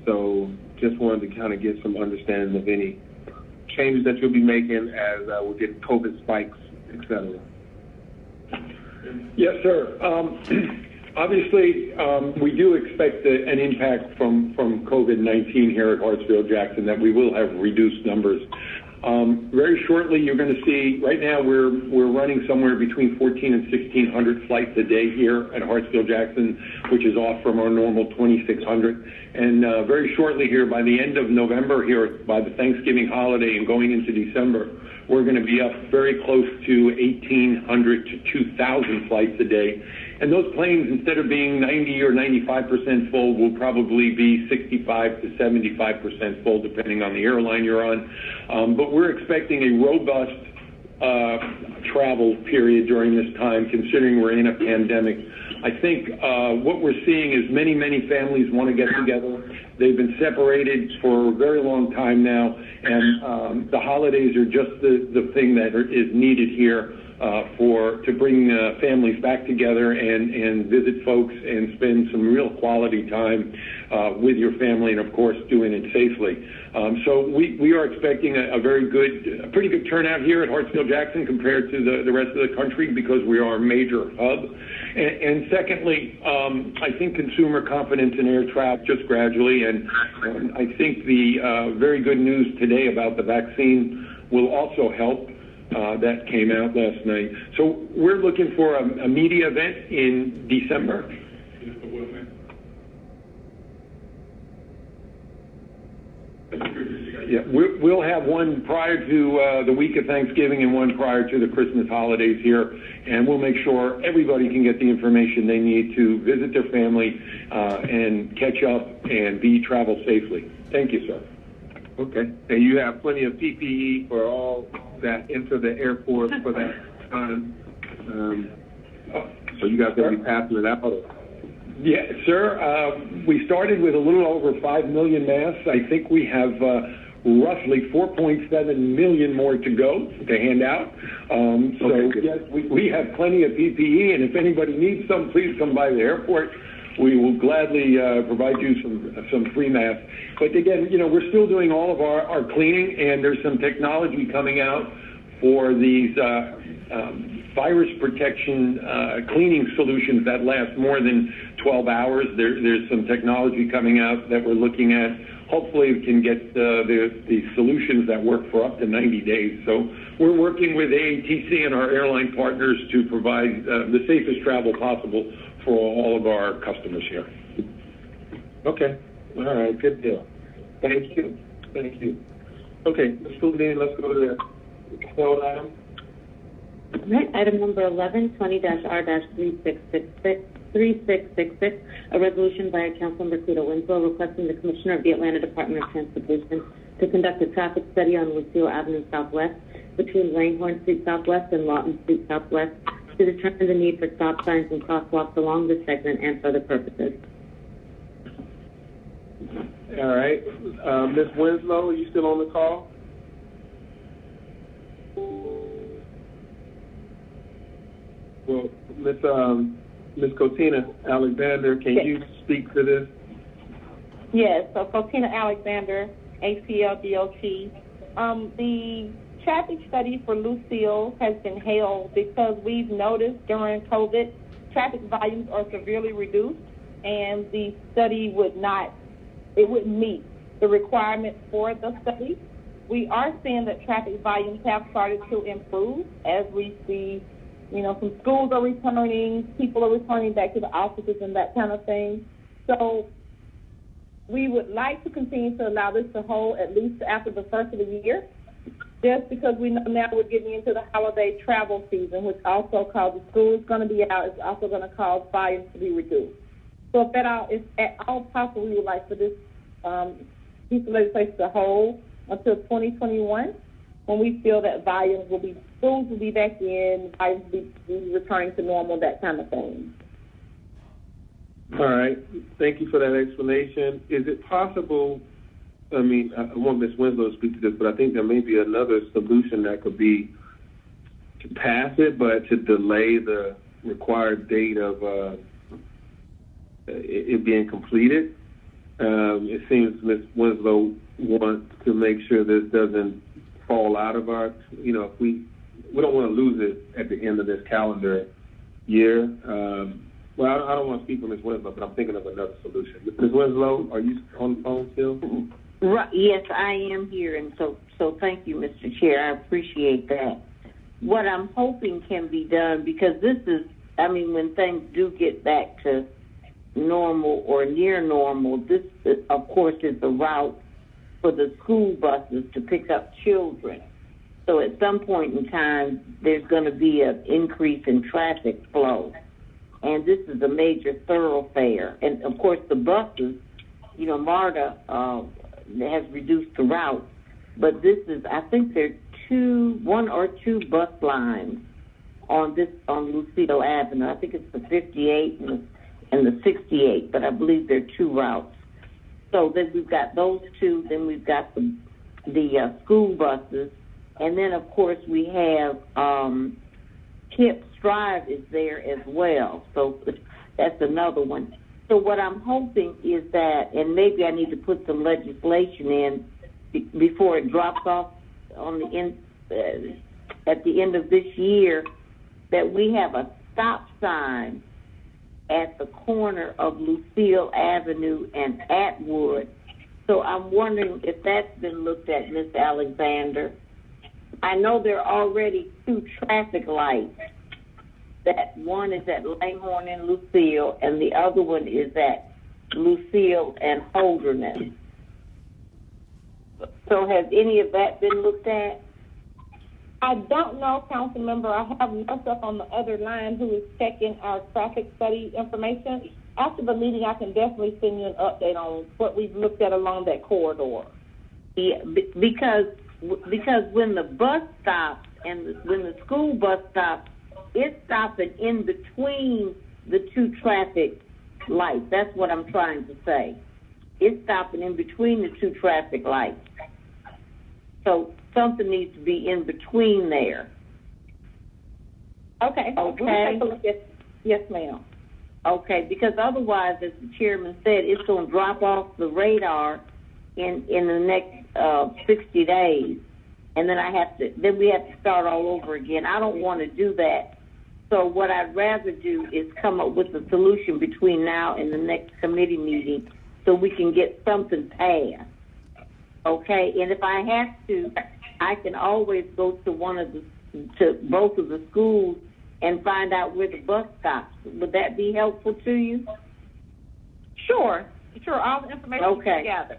So just wanted to kind of get some understanding of any changes that you'll be making as we get COVID spikes, et cetera. Yes, sir. Obviously, we do expect an impact from COVID-19 here at Hartsfield-Jackson, that we will have reduced numbers. Very shortly, you're going to see, right now we're running somewhere between 1,400 and 1,600 flights a day here at Hartsfield-Jackson, which is off from our normal 2,600. And very shortly here, by the end of November here, by the Thanksgiving holiday and going into December, we're going to be up very close to 1,800 to 2,000 flights a day. And those planes, instead of being 90 or 95% full, will probably be 65 to 75% full, depending on the airline you're on. But we're expecting a robust travel period during this time, considering we're in a pandemic. I think what we're seeing is many, many families want to get together. They've been separated for a very long time now, and the holidays are just the thing that is needed here to bring families back together and visit folks and spend some real quality time with your family, and of course doing it safely. So we are expecting a pretty good turnout here at Hartsfield-Jackson compared to the rest of the country, because we are a major hub. And secondly, I think consumer confidence in air travel just gradually, and I think the very good news today about the vaccine will also help. That came out last night. So we're looking for a media event in December. Yeah, we'll have one prior to the week of Thanksgiving and one prior to the Christmas holidays here, and we'll make sure everybody can get the information they need to visit their family and catch up and travel safely. Thank you, sir. Okay, and you have plenty of PPE for all that enter the airport for that time. So you guys going to be passing it out? Yeah, sir. We started with a little over 5 million masks. I think we have roughly 4.7 million more to go to hand out. Yes, we have plenty of PPE, and if anybody needs some, please come by the airport. We will gladly provide you some free masks. But again, we're still doing all of our cleaning, and there's some technology coming out for these virus protection cleaning solutions that last more than 12 hours. There's some technology coming out that we're looking at. Hopefully we can get the solutions that work for up to 90 days. So we're working with AATC and our airline partners to provide the safest travel possible for all of our customers here. Okay. All right. Good deal. Thank you. Thank you. Okay. Let's go to the consent item. All right. Item number 11, 20-R-3666, a resolution by Councilmember Cleta Winslow requesting the Commissioner of the Atlanta Department of Transportation to conduct a traffic study on Lucille Avenue Southwest between Langhorne Street Southwest and Lawton Street Southwest to determine the need for stop signs and crosswalks along this segment and for other purposes. All right. Ms. Winslow, are you still on the call? Well, Ms. Cotina Alexander, can you speak to this? Yes, so Cotina Alexander, ACLDOT. The traffic study for Lucille has been held because we've noticed during COVID, traffic volumes are severely reduced, and the study wouldn't meet the requirements for the study. We are seeing that traffic volumes have started to improve as we see, some schools are returning, people are returning back to the offices and that kind of thing. So we would like to continue to allow this to hold at least after the first of the year, just because we know now we're getting into the holiday travel season, which also causes school is going to be out. It's also going to cause volumes to be reduced. So if at all possible, we would like for this piece of legislation to hold until 2021, when we feel that schools will be back in, volumes will be returning to normal, that kind of thing. All right. Thank you for that explanation. Is it possible, I want Ms. Winslow to speak to this, but I think there may be another solution that could be to pass it, but to delay the required date of it being completed. It seems Ms. Winslow wants to make sure this doesn't fall out of our, we don't want to lose it at the end of this calendar year. Well, I don't want to speak for Ms. Winslow, but I'm thinking of another solution. Ms. Winslow, are you on the phone still? Right, yes, I am here, and so thank you, Mr. Chair. I appreciate that. What I'm hoping can be done, because this is, when things do get back to normal or near normal, this, of course, is the route for the school buses to pick up children. So at some point in time, there's going to be an increase in traffic flow. And this is a major thoroughfare. And, of course, the buses, MARTA has reduced the route. But this is, I think there are one or two bus lines on Lucille Avenue. I think it's the 58 and the 68, but I believe there are two routes. So then we've got those two, then we've got the school buses, and then, of course, we have Kipps Drive is there as well. So that's another one. So what I'm hoping is that, and maybe I need to put some legislation in before it drops off on the end, at the end of this year, that we have a stop sign at the corner of Lucille Avenue and Atwood. So I'm wondering if that's been looked at, Ms. Alexander. I know there are already 2 traffic lights. That one is at Langhorne and Lucille, and the other one is at Lucille and Holderness. So has any of that been looked at? I don't know, council member. I have myself on the other line who is checking our traffic study information. After the meeting, I can definitely send you an update on what we've looked at along that corridor. Yeah, because when the bus stops and when the school bus stops, it's stopping in between the 2 traffic lights. That's what I'm trying to say. It's stopping in between the 2 traffic lights. So something needs to be in between there. Okay. Okay. We'll take a look at, yes, ma'am. Okay, because otherwise, as the chairman said, it's going to drop off the radar in the next 60 days, and then we have to start all over again. I don't want to do that. So what I'd rather do is come up with a solution between now and the next committee meeting, so we can get something passed. Okay, and if I have to, I can always go to both of the schools and find out where the bus stops. Would that be helpful to you? Sure. All the information together.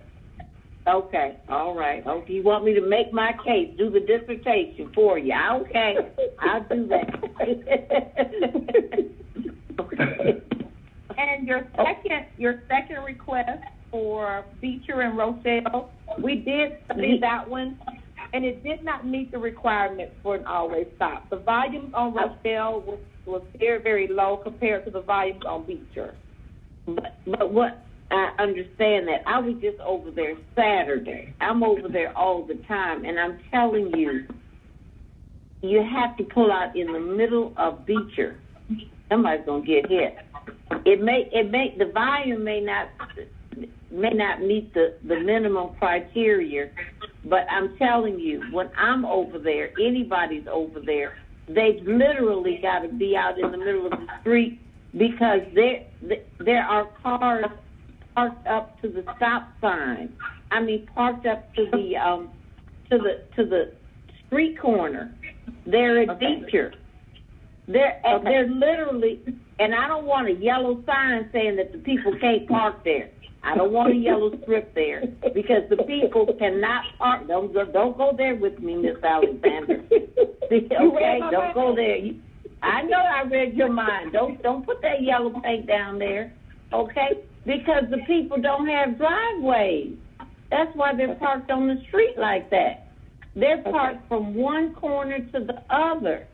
Okay, all right. Okay, you want me to make my case, do the dissertation for you? Okay, I'll do that. Okay. And your second request for Beecher and Rochelle, we did study that one, and it did not meet the requirement for an always stop. The volumes on Rochelle was very, very low compared to the volumes on Beecher. But what, I understand that. I was just over there Saturday. I'm over there all the time, and I'm telling you, you have to pull out in the middle of Beecher. Somebody's gonna get hit. The volume may not meet the minimum criteria, but I'm telling you, when I'm over there, anybody's over there, they've literally got to be out in the middle of the street because there are cars parked up to the stop sign. I mean, parked up to the street corner. They're at Beecher. They're literally, and I don't want a yellow sign saying that the people can't park there. I don't want a yellow strip there because the people cannot park. Don't go there with me, Miss Alexander. Okay, don't go there. I know I read your mind. Don't put that yellow paint down there. Okay, because the people don't have driveways. That's why they're parked on the street like that. They're parked from one corner to the other.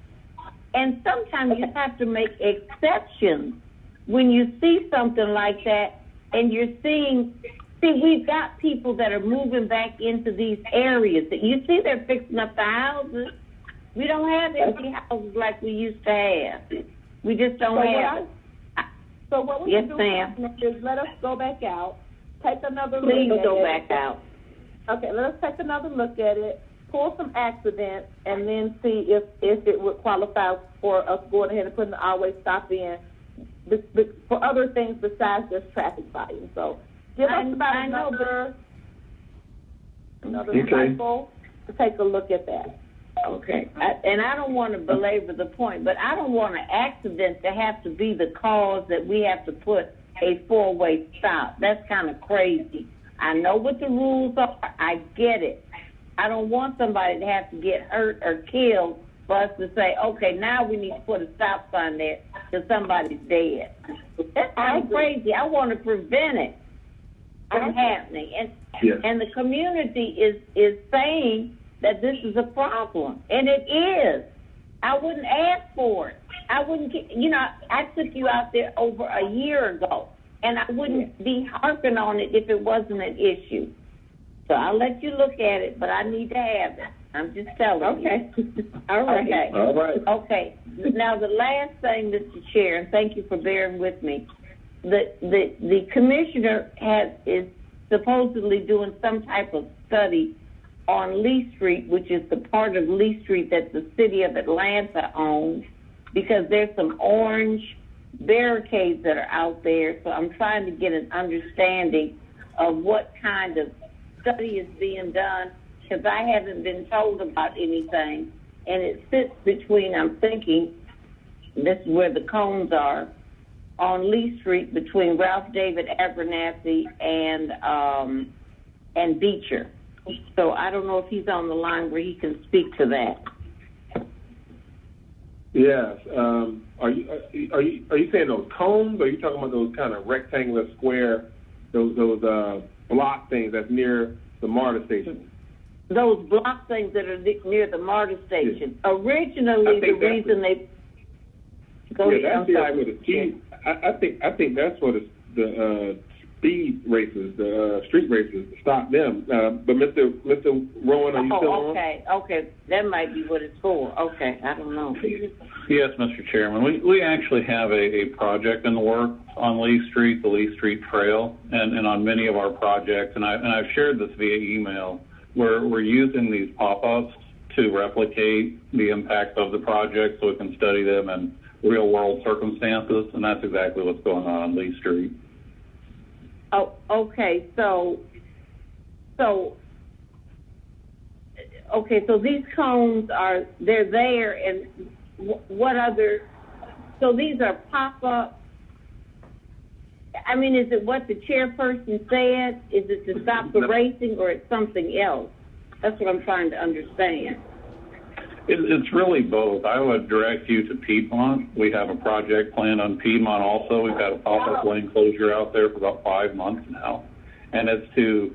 And sometimes you have to make exceptions when you see something like that and you're seeing, we've got people that are moving back into these areas. You see they're fixing up the houses. We don't have empty houses like we used to have. We just don't have it. So what we do is let us go back out, take another look at it. Please go back out. Okay, let us take another look at it, pull some accidents, and then see if it would qualify for us going ahead and putting the always stop in for other things besides just traffic volume. So give us about another cycle to take a look at that. Okay. And I don't want to belabor the point, but I don't want an accident to have to be the cause that we have to put a four-way stop. That's kind of crazy. I know what the rules are. I get it. I don't want somebody to have to get hurt or killed for us to say, okay, now we need to put a stop sign there because somebody's dead. That's kind of crazy. I want to prevent it from happening. And the community is saying that this is a problem, and it is. I wouldn't ask for it. I wouldn't, I took you out there over a year ago, and I wouldn't be harping on it if it wasn't an issue. So I'll let you look at it, but I need to have it. I'm just telling Okay. you. All right. Okay. All right. Okay. Now, the last thing, Mr. Chair, and thank you for bearing with me, the commissioner is supposedly doing some type of study on Lee Street, which is the part of Lee Street that the city of Atlanta owns, because there's some orange barricades that are out there. So I'm trying to get an understanding of what kind of study is being done, because I haven't been told about anything. And it sits between, I'm thinking, this is where the cones are, on Lee Street between Ralph David Abernathy and Beecher. So I don't know if he's on the line where he can speak to that. Yes. Are you saying those cones, or are you talking about those kind of rectangular square, those block things that's near the MARTA station? Those block things that are near the MARTA station. Yes. Originally, the reason they go ahead. I'm sorry. I think that's for the speed races, the street races, to stop them. But Mr. Rowan, are you still on? Okay. That might be what it's for. Okay, I don't know. Yes, Mr. Chairman. We actually have a project in the works on Lee Street, the Lee Street Trail, and on many of our projects, and I've shared this via email, where we're using these pop-ups to replicate the impact of the project so we can study them in real-world circumstances, and that's exactly what's going on Lee Street. Oh, okay. So these cones they're there, and what other? So these are pop-up. I mean, is it what the chairperson said? Is it to stop the racing, or it's something else? That's what I'm trying to understand. It's really both. I would direct you to Piedmont. We have a project planned on Piedmont also. We've got a pop-up lane closure out there for about 5 months now, and it's to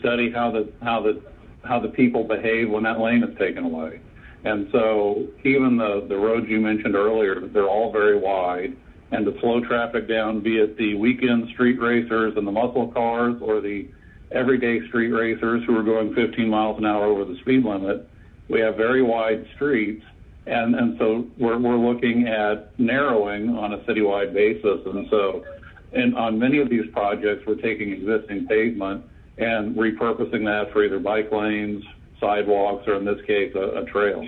study how the people behave when that lane is taken away. And so even the roads you mentioned earlier, they're all very wide, and to slow traffic down, be it the weekend street racers and the muscle cars, or the everyday street racers who are going 15 miles an hour over the speed limit. We have very wide streets, and so we're looking at narrowing on a citywide basis. And so on many of these projects, we're taking existing pavement and repurposing that for either bike lanes, sidewalks, or in this case, a trail.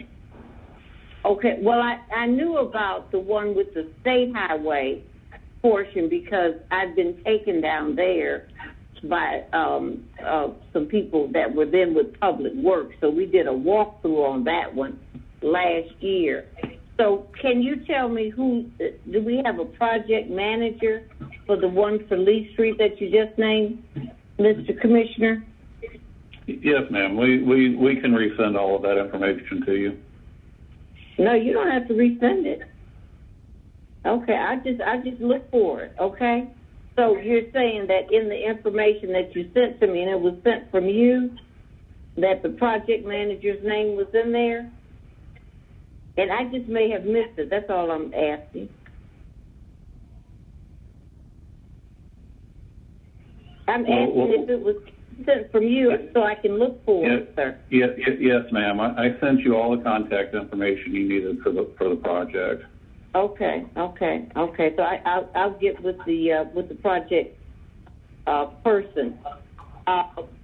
Okay, well, I knew about the one with the state highway portion because I'd been taken down there by some people that were then with Public Works. So we did a walkthrough on that one last year. So can you tell me do we have a project manager for the one for Lee Street that you just named, Mr. Commissioner? Yes, ma'am. We can resend all of that information to you. No, you don't have to resend it. Okay, I just look for it, okay? So you're saying that in the information that you sent to me, and it was sent from you, that the project manager's name was in there? And I just may have missed it. That's all I'm asking. I'm asking if it was sent from you so I can look for it, sir. Yes, ma'am. I sent you all the contact information you needed for the project. Okay. So I'll get with the project person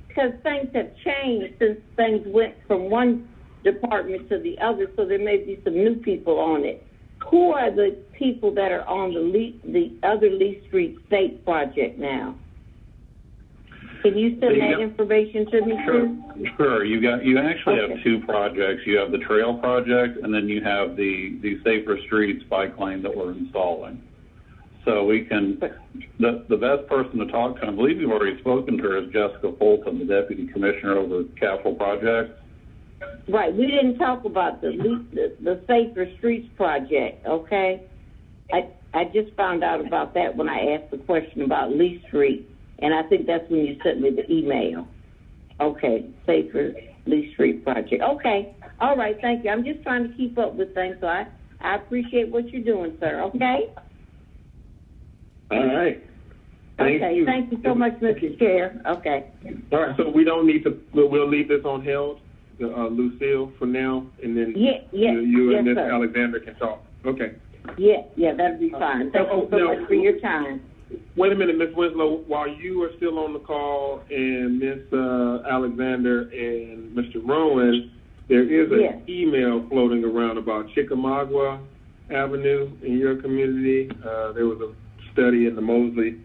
because things have changed since things went from one department to the other. So there may be some new people on it. Who are the people that are on the other Lee Street State project now? Can you send that information to me, too? Sure. You actually have two projects. You have the trail project, and then you have the Safer Streets bike lane that we're installing. So we can, the best person to talk to, I believe you've already spoken to her, is Jessica Fulton, the Deputy Commissioner over Capital Projects. Right. We didn't talk about the Safer Streets project, okay? I just found out about that when I asked the question about Lee Street. And I think that's when you sent me the email. Okay, Safer Lee Street project. Okay, all right, thank you. I'm just trying to keep up with things, so I appreciate what you're doing, sir, okay? All right. Thank you. Thank you so much, Mr. Chair. Okay. All right, so we don't need to, we'll leave this on hold? Lucille for now, and then you and Ms. sir. Alexander can talk. Okay. Yeah, that'd be fine. Thank you so much for your time. Wait a minute, Ms. Winslow. While you are still on the call, and Ms. Alexander and Mr. Rowan, there is an email floating around about Chickamauga Avenue in your community. There was a study in the Mosley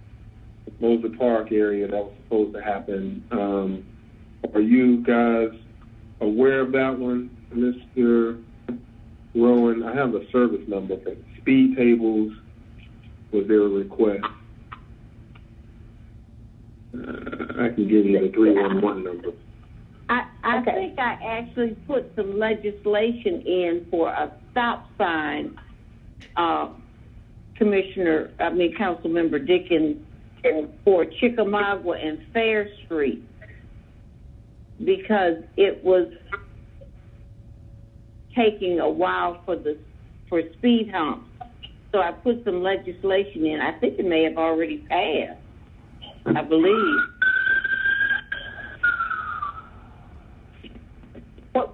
Park area that was supposed to happen. Are you guys aware of that one, Mr. Rowan? I have the service number for speed tables. Was there a request? I can give you the 311 number. I think I actually put some legislation in for a stop sign, Councilmember Dickens, for Chickamauga and Fair Street, because it was taking a while for speed humps. So I put some legislation in. I think it may have already passed, I believe.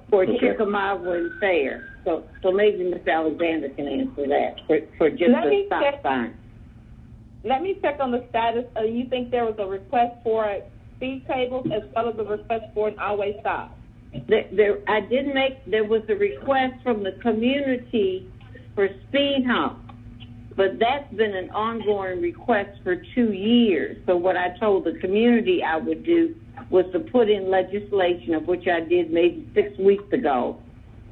For Chickamauga and Fair. So maybe Ms. Alexander can answer that for just a stop sign. Let me check on the status. You think there was a request for speed tables as well as a request for an always stop? There was a request from the community for speed humps, but that's been an ongoing request for 2 years. So what I told the community I would do was to put in legislation, of which I did maybe 6 weeks ago,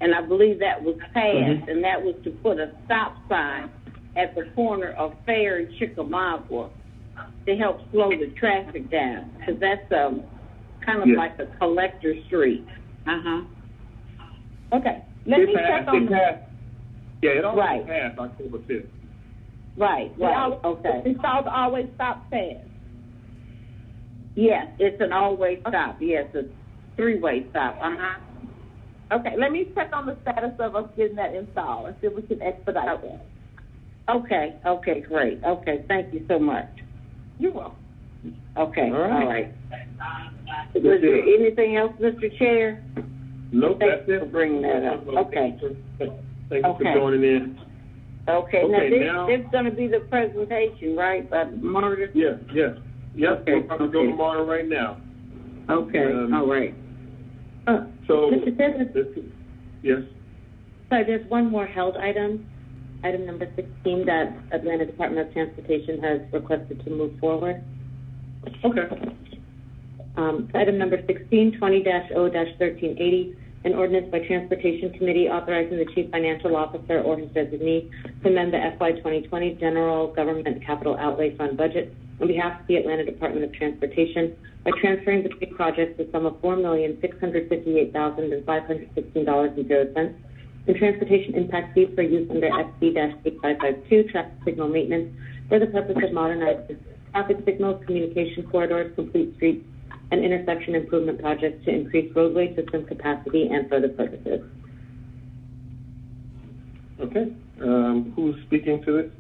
and I believe that was passed, and that was to put a stop sign at the corner of Fair and Chickamauga to help slow the traffic down, because that's kind of like a collector street. Okay. Let me check on that. Yeah, it already passed October 5th. Right. Okay. It's called always stop fast. Yes, it's an always stop. Yes, it's a 3-way stop. Okay, let me check on the status of us getting that installed and see if we can expedite that. Okay, great. Okay, thank you so much. You're welcome. Okay, all right. Was there anything else, Mr. Chair? Nope, Thanks that's it. for bringing that up. Okay. Thank you for joining in. Okay, now there's going to be the presentation, right, by Marta? Yes. We're going to go to Marta right now. Okay, all right. So, Mr. President? Yes. Sorry, there's one more held item, item number 16, that Atlanta Department of Transportation has requested to move forward. Okay. Item number 16, 20-0-1380, an ordinance by Transportation Committee authorizing the Chief Financial Officer or his designee to amend the FY 2020 General Government Capital Outlay Fund budget on behalf of the Atlanta Department of Transportation by transferring between projects the sum of $4,658,516.00 in transportation impact fees for use under FC-8552 traffic signal maintenance for the purpose of modernizing traffic signals, communication corridors, complete streets, and intersection improvement projects to increase roadway system capacity and for other purposes. Okay. Who's speaking to this?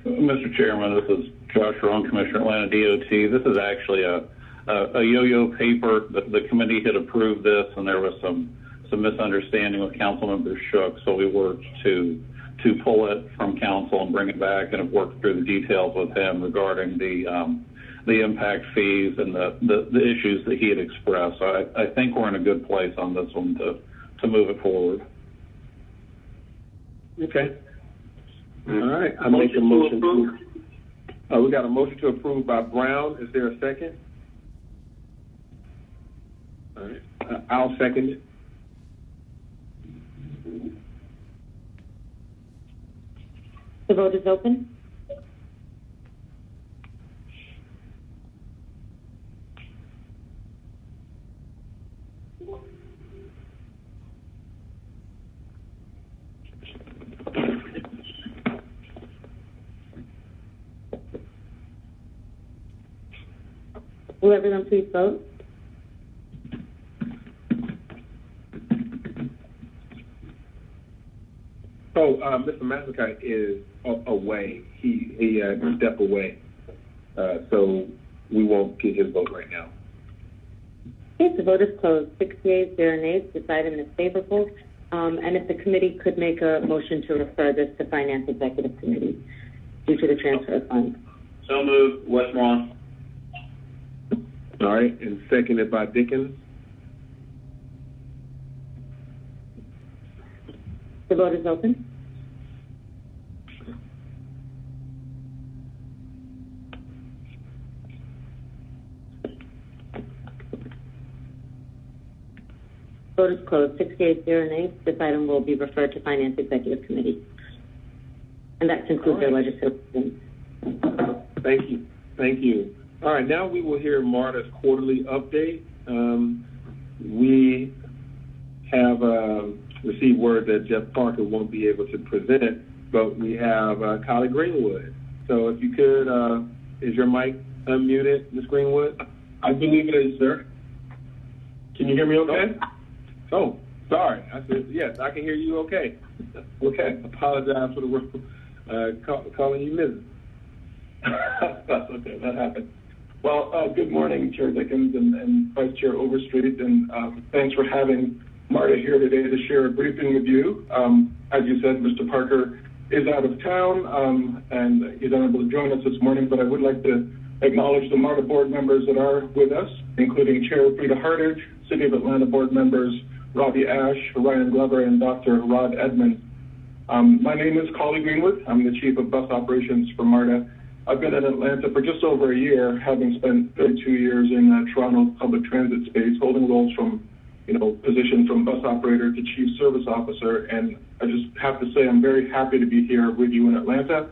Mr. Chairman, this is Josh Rowan, Commissioner, Atlanta DOT. This is actually a yo-yo paper. The committee had approved this, and there was some misunderstanding with Councilmember Shook, so we worked to pull it from council and bring it back, and have worked through the details with him regarding the impact fees and the issues that he had expressed. So I think we're in a good place on this one to move it forward. Okay. All right. I make a motion to approve. We got a motion to approve by Brown. Is there a second? All right. I'll second it. The vote is open. Will everyone please vote? Mr. Massakai is away. He stepped away. So we won't get his vote right now. Okay, the vote is closed. 6 yeas, 0 nays. This item is favorable. And if the committee could make a motion to refer this to Finance Executive Committee due to the transfer of funds. So moved, Westmoreland. All right, and seconded by Dickens. The vote is open. Vote is closed. 6 yeas, 0 nays. This item will be referred to Finance Executive Committee. And that concludes our legislative. Thank you. Thank you. All right, now we will hear MARTA's quarterly update. We have received word that Jeff Parker won't be able to present, but we have Collie Greenwood. So if you could, is your mic unmuted, Ms. Greenwood? I believe it is, sir. Can you hear me okay? Oh, sorry. I said, yes, I can hear you okay. Okay. Apologize for the word, calling you Mrs. That's okay. That happened. Well, good morning, Chair Dickens and Vice Chair Overstreet, and thanks for having MARTA here today to share a briefing with you. As you said, Mr. Parker is out of town, and he's unable to join us this morning, but I would like to acknowledge the MARTA board members that are with us, including Chair Frida Hartage, City of Atlanta board members Robbie Ash, Ryan Glover, and Dr. Rod Edmonds. My name is Collie Greenwood. I'm the Chief of Bus Operations for MARTA. I've been in Atlanta for just over a year, having spent 32 years in Toronto public transit space, holding roles from, position from bus operator to chief service officer. And I just have to say I'm very happy to be here with you in Atlanta.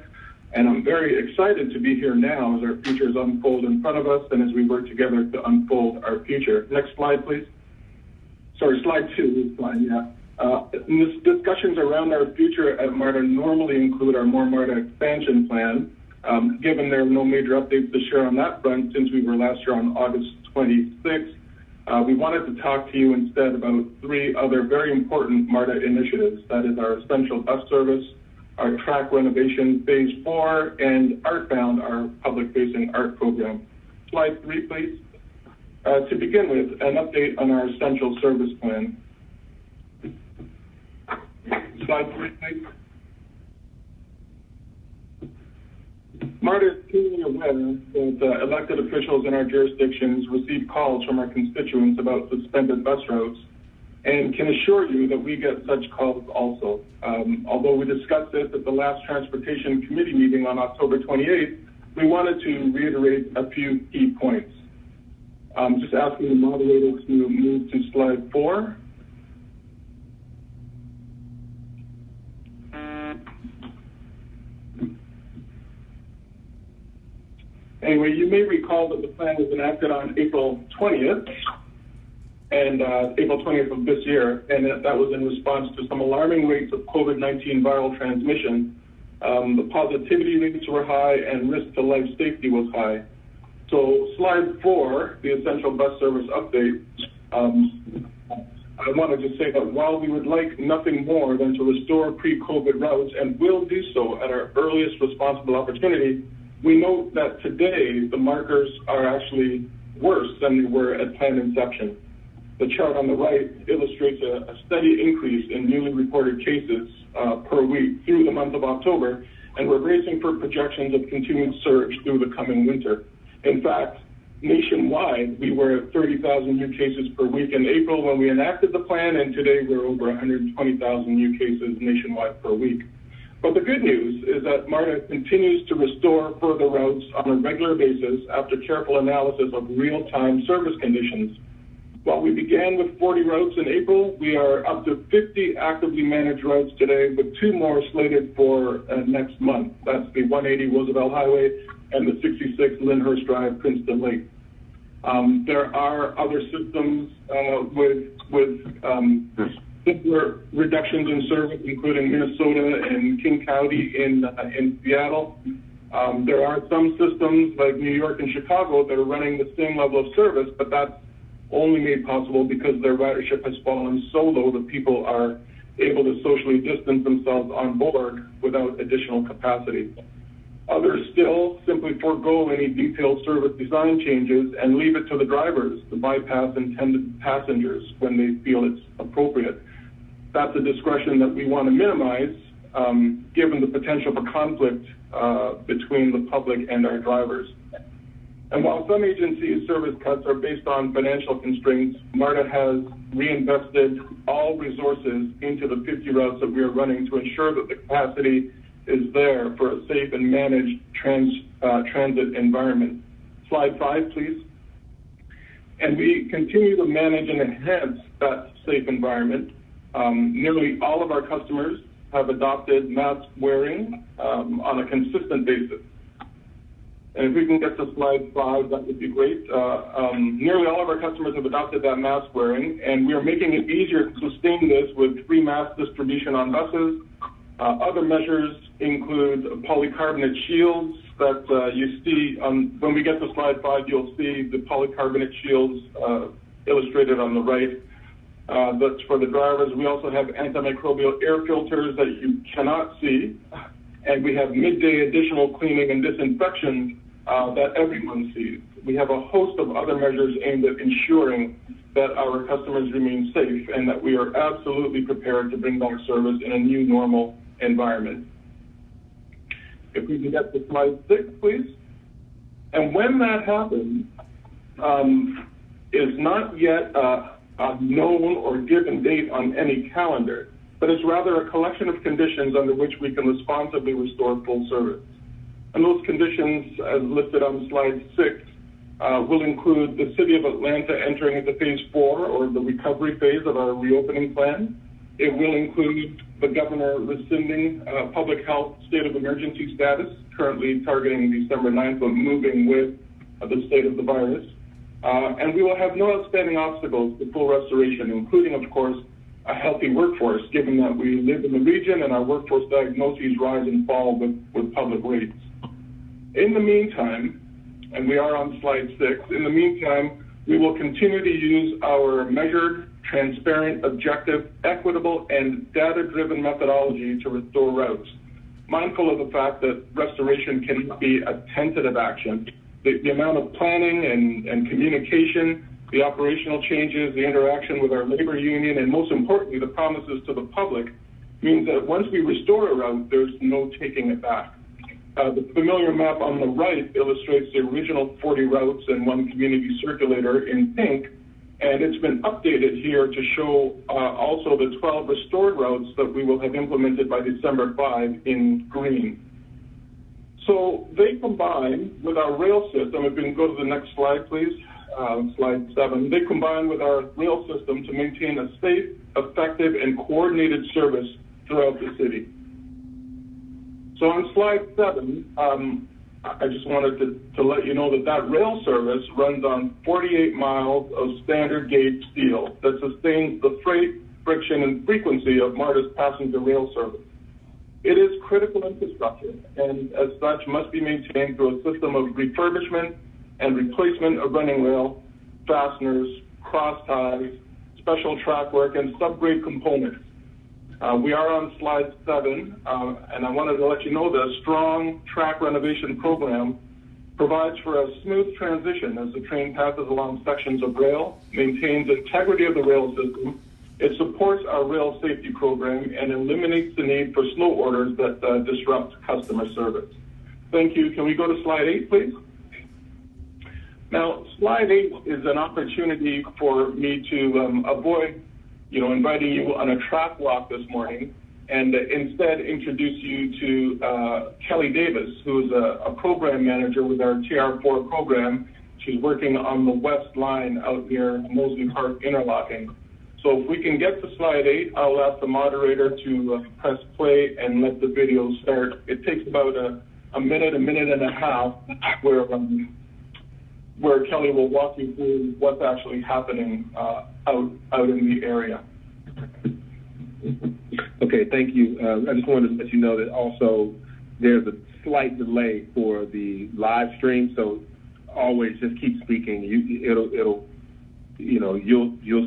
And I'm very excited to be here now as our futures unfold in front of us and as we work together to unfold our future. Next slide, please. Sorry, slide 2 is fine, yeah. Discussions around our future at MARTA normally include our More MARTA expansion plan. Given there are no major updates to share on that front since we were last here on August 26th, we wanted to talk to you instead about 3 other very important MARTA initiatives. That is our essential bus service, our track renovation phase 4, and Artbound, our public-facing art program. Slide 3, please. To begin with, an update on our essential service plan. Slide 3, please. MARTA is keenly aware that elected officials in our jurisdictions receive calls from our constituents about suspended bus routes and can assure you that we get such calls also. Although we discussed this at the last Transportation Committee meeting on October 28th, we wanted to reiterate a few key points. Just asking the moderator to move to slide 4. Anyway, you may recall that the plan was enacted on April 20th, and April 20th of this year, and that was in response to some alarming rates of COVID-19 viral transmission. The positivity rates were high and risk to life safety was high. So slide 4, the essential bus service update, I wanted to say that while we would like nothing more than to restore pre-COVID routes and will do so at our earliest responsible opportunity, we note that today the markers are actually worse than they were at plan inception. The chart on the right illustrates a steady increase in newly reported cases per week through the month of October, and we're bracing for projections of continued surge through the coming winter. In fact, nationwide, we were at 30,000 new cases per week in April when we enacted the plan, and today we're over 120,000 new cases nationwide per week. But the good news is that MARTA continues to restore further routes on a regular basis after careful analysis of real-time service conditions. While we began with 40 routes in April, we are up to 50 actively managed routes today, with 2 more slated for next month. That's the 180 Roosevelt Highway and the 66 Lyndhurst Drive, Princeton Lake. There are other systems with similar reductions in service, including Minnesota and King County in Seattle. There are some systems like New York and Chicago that are running the same level of service, but that's only made possible because their ridership has fallen so low that people are able to socially distance themselves on board without additional capacity. Others still simply forego any detailed service design changes and leave it to the drivers to bypass intended passengers when they feel it's appropriate. That's a discretion that we want to minimize, given the potential for conflict between the public and our drivers. And while some agencies' service cuts are based on financial constraints, MARTA has reinvested all resources into the 50 routes that we are running to ensure that the capacity is there for a safe and managed transit environment. Slide 5, please. And we continue to manage and enhance that safe environment. Nearly all of our customers have adopted mask wearing on a consistent basis. And if we can get to slide 5, that would be great. Nearly all of our customers have adopted that mask wearing, and we are making it easier to sustain this with free mask distribution on buses. Other measures include polycarbonate shields that you see when we get to slide 5, you'll see the polycarbonate shields illustrated on the right. That's for the drivers. We also have antimicrobial air filters that you cannot see, and we have midday additional cleaning and disinfection that everyone sees. We have a host of other measures aimed at ensuring that our customers remain safe and that we are absolutely prepared to bring back service in a new normal environment. If we can get to slide 6, please. And when that happens, is not yet a known or given date on any calendar, but it's rather a collection of conditions under which we can responsibly restore full service. And those conditions, as listed on slide 6, will include the City of Atlanta entering into phase 4, or the recovery phase of our reopening plan. It will include the governor rescinding public health state of emergency status, currently targeting December 9th, but moving with the state of the virus. And we will have no outstanding obstacles to full restoration, including, of course, a healthy workforce, given that we live in the region and our workforce diagnoses rise and fall with public rates. In the meantime, and we are on slide 6, in the meantime, we will continue to use our measured, transparent, objective, equitable, and data-driven methodology to restore routes, mindful of the fact that restoration cannot be a tentative action. The amount of planning and communication, the operational changes, the interaction with our labor union, and most importantly, the promises to the public means that once we restore a route, there's no taking it back. The familiar map on the right illustrates the original 40 routes and one community circulator in pink, and it's been updated here to show also the 12 restored routes that we will have implemented by December 5 in green. So they combine with our rail system. If we can go to the next slide, please, slide 7. They combine with our rail system to maintain a safe, effective, and coordinated service throughout the city. So on slide 7, I just wanted to let you know that rail service runs on 48 miles of standard gauge steel that sustains the freight, friction, and frequency of MARTA's passenger rail service. It is critical infrastructure, and as such must be maintained through a system of refurbishment and replacement of running rail, fasteners, cross ties, special track work, and subgrade components. We are on slide 7, and I wanted to let you know that a strong track renovation program provides for a smooth transition as the train passes along sections of rail, maintains integrity of the rail system. It supports our rail safety program and eliminates the need for slow orders that disrupt customer service. Thank you. Can we go to slide 8, please? Now, slide 8 is an opportunity for me to avoid inviting you on a track walk this morning and instead introduce you to Kelly Davis, who is a program manager with our TR4 program. She's working on the west line out near Mosley Park Interlocking. So if we can get to slide 8, I'll ask the moderator to press play and let the video start. It takes about a minute and a half where Kelly will walk you through what's actually happening out in the area. Okay, thank you. I just wanted to let you know that also there's a slight delay for the live stream, so always just keep speaking. You'll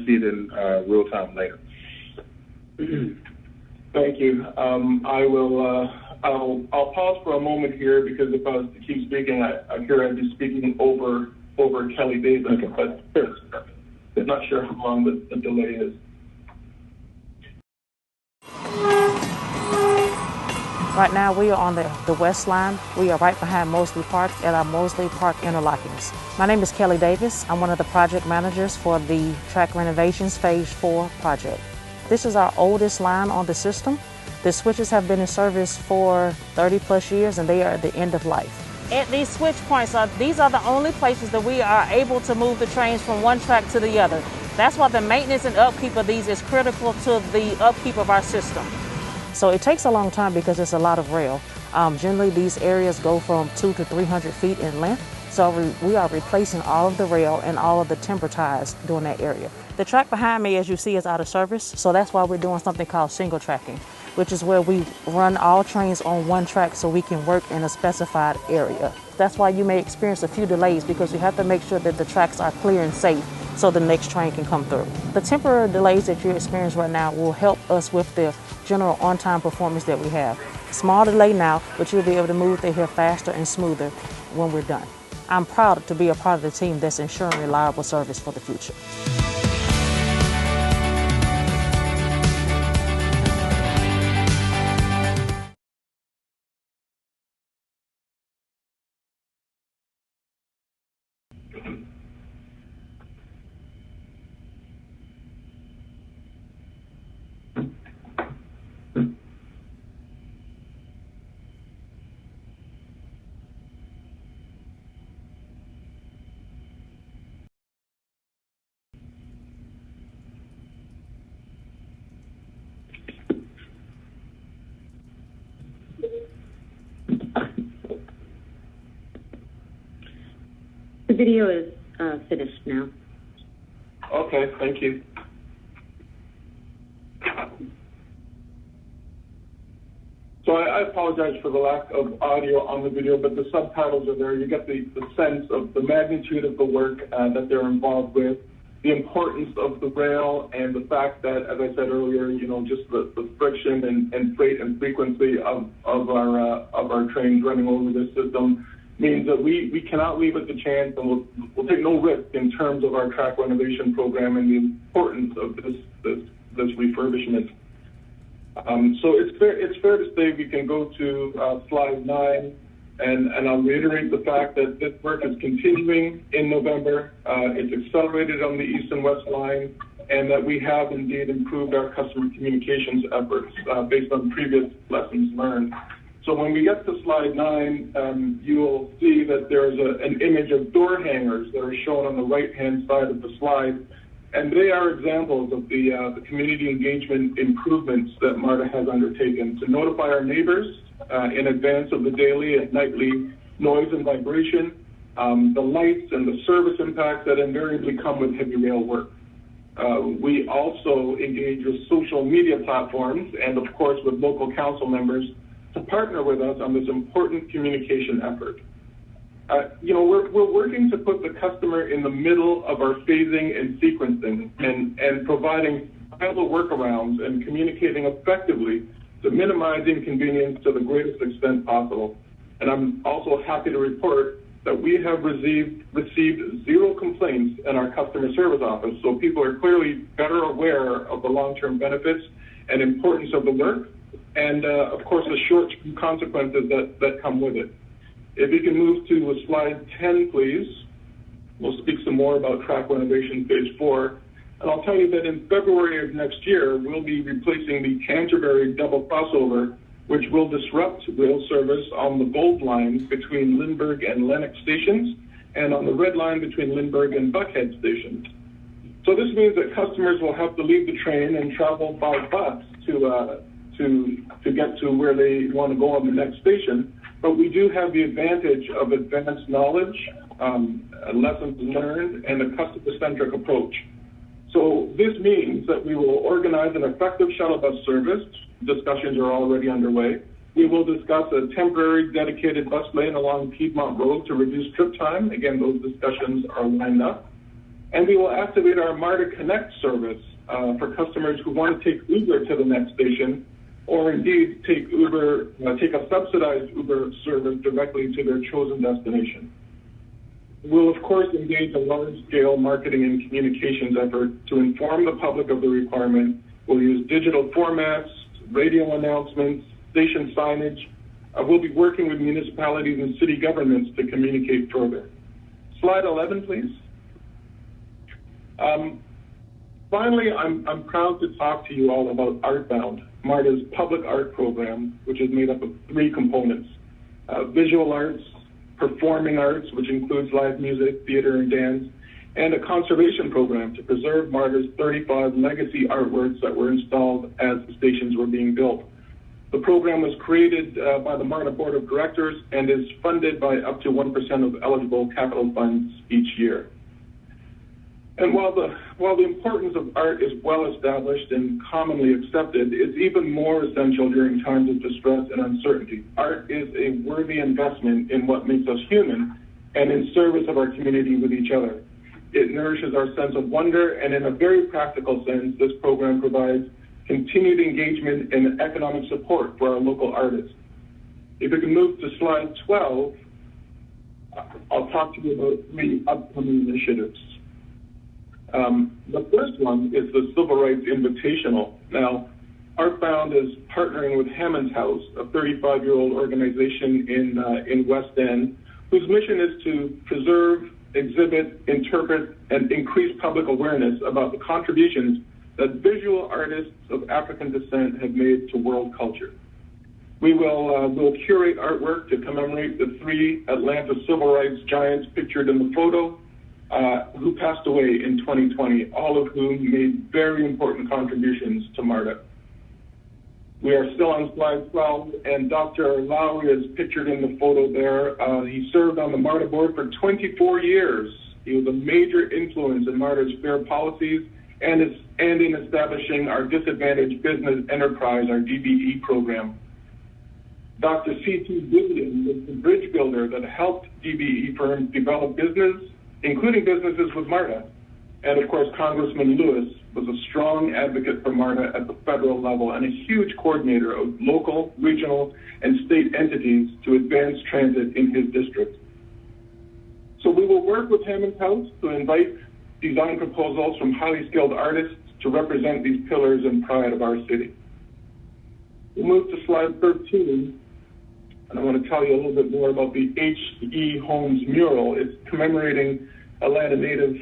see it in real time later. Thank you. I will I'll pause for a moment here because if I was to keep speaking, I'm sure I'd be speaking over Kelly Davis, but I'm not sure how long the delay is. Right now we are on the west line. We are right behind Mosley Park at our Mosley Park interlockings. My name is Kelly Davis. I'm one of the project managers for the track renovations Phase 4 project. This is our oldest line on the system. The switches have been in service for 30 plus years and they are at the end of life. At these switch points, these are the only places that we are able to move the trains from one track to the other. That's why the maintenance and upkeep of these is critical to the upkeep of our system. So it takes a long time because it's a lot of rail. Generally these areas go from 200 to 300 feet in length. So we are replacing all of the rail and all of the timber ties during that area. The track behind me, as you see, is out of service. So that's why we're doing something called single tracking, which is where we run all trains on one track so we can work in a specified area. That's why you may experience a few delays because we have to make sure that the tracks are clear and safe so the next train can come through. The temporary delays that you experience right now will help us with the general on-time performance that we have. Small delay now, but you'll be able to move through here faster and smoother when we're done. I'm proud to be a part of the team that's ensuring reliable service for the future. The video is finished now. Okay, thank you. So I apologize for the lack of audio on the video, but the subtitles are there. You get the sense of the magnitude of the work that they're involved with, the importance of the rail, and the fact that, as I said earlier, just the friction and freight and frequency of our trains running over this system means that we cannot leave it to chance, and we'll take no risk in terms of our track renovation program and the importance of this refurbishment. So it's fair to say we can go to slide 9, and I'll reiterate the fact that this work is continuing in November. It's accelerated on the east and west line, and that we have indeed improved our customer communications efforts based on previous lessons learned. So when we get to slide 9, you'll see that there's an image of door hangers that are shown on the right-hand side of the slide, and they are examples of the community engagement improvements that MARTA has undertaken to notify our neighbors in advance of the daily and nightly noise and vibration, the lights and the service impacts that invariably come with heavy rail work. We also engage with social media platforms and, of course, with local council members to partner with us on this important communication effort. We're working to put the customer in the middle of our phasing and sequencing and providing viable workarounds and communicating effectively to minimize inconvenience to the greatest extent possible. And I'm also happy to report that we have received 0 complaints in our customer service office, so people are clearly better aware of the long-term benefits and importance of the work, and of course the short-term consequences that come with it. If you can move to slide 10, please. We'll speak some more about track renovation Phase 4. And I'll tell you that in February of next year, we'll be replacing the Canterbury double crossover, which will disrupt rail service on the Gold Line between Lindbergh and Lennox stations, and on the Red Line between Lindbergh and Buckhead stations. So this means that customers will have to leave the train and travel by bus to get to where they want to go on the next station. But we do have the advantage of advanced knowledge, lessons learned, and a customer-centric approach. So this means that we will organize an effective shuttle bus service. Discussions are already underway. We will discuss a temporary dedicated bus lane along Piedmont Road to reduce trip time. Again, those discussions are lined up. And we will activate our MARTA Connect service for customers who want to take Uber to the next station, or indeed take a subsidized Uber service directly to their chosen destination. We'll, of course, engage a large-scale marketing and communications effort to inform the public of the requirement. We'll use digital formats, radio announcements, station signage. We'll be working with municipalities and city governments to communicate further. Slide 11, please. Finally, I'm proud to talk to you all about Artbound, MARTA's public art program, which is made up of 3 components: visual arts, performing arts, which includes live music, theater, and dance, and a conservation program to preserve MARTA's 35 legacy artworks that were installed as the stations were being built. The program was created by the MARTA Board of Directors and is funded by up to 1% of eligible capital funds each year. And while the importance of art is well established and commonly accepted, it's even more essential during times of distress and uncertainty. Art is a worthy investment in what makes us human and in service of our community with each other. It nourishes our sense of wonder, and in a very practical sense, this program provides continued engagement and economic support for our local artists. If you can move to slide 12, I'll talk to you about 3 upcoming initiatives. The first one is the Civil Rights Invitational. Now, Artbound is partnering with Hammond's House, a 35-year-old organization in West End, whose mission is to preserve, exhibit, interpret, and increase public awareness about the contributions that visual artists of African descent have made to world culture. We'll curate artwork to commemorate the 3 Atlanta civil rights giants pictured in the photo, who passed away in 2020, all of whom made very important contributions to MARTA. We are still on slide 12, and Dr. Lowry is pictured in the photo there. He served on the MARTA board for 24 years. He was a major influence in MARTA's fair policies and in establishing our Disadvantaged Business Enterprise, our DBE program. Dr. C.T. Vivian was the bridge builder that helped DBE firms develop business, including businesses with MARTA. And of course, Congressman Lewis was a strong advocate for MARTA at the federal level and a huge coordinator of local, regional, and state entities to advance transit in his district. So we will work with Hammond's House to invite design proposals from highly skilled artists to represent these pillars and pride of our city. We'll move to slide 13. And I want to tell you a little bit more about the H.E. Holmes mural. It's commemorating Atlanta native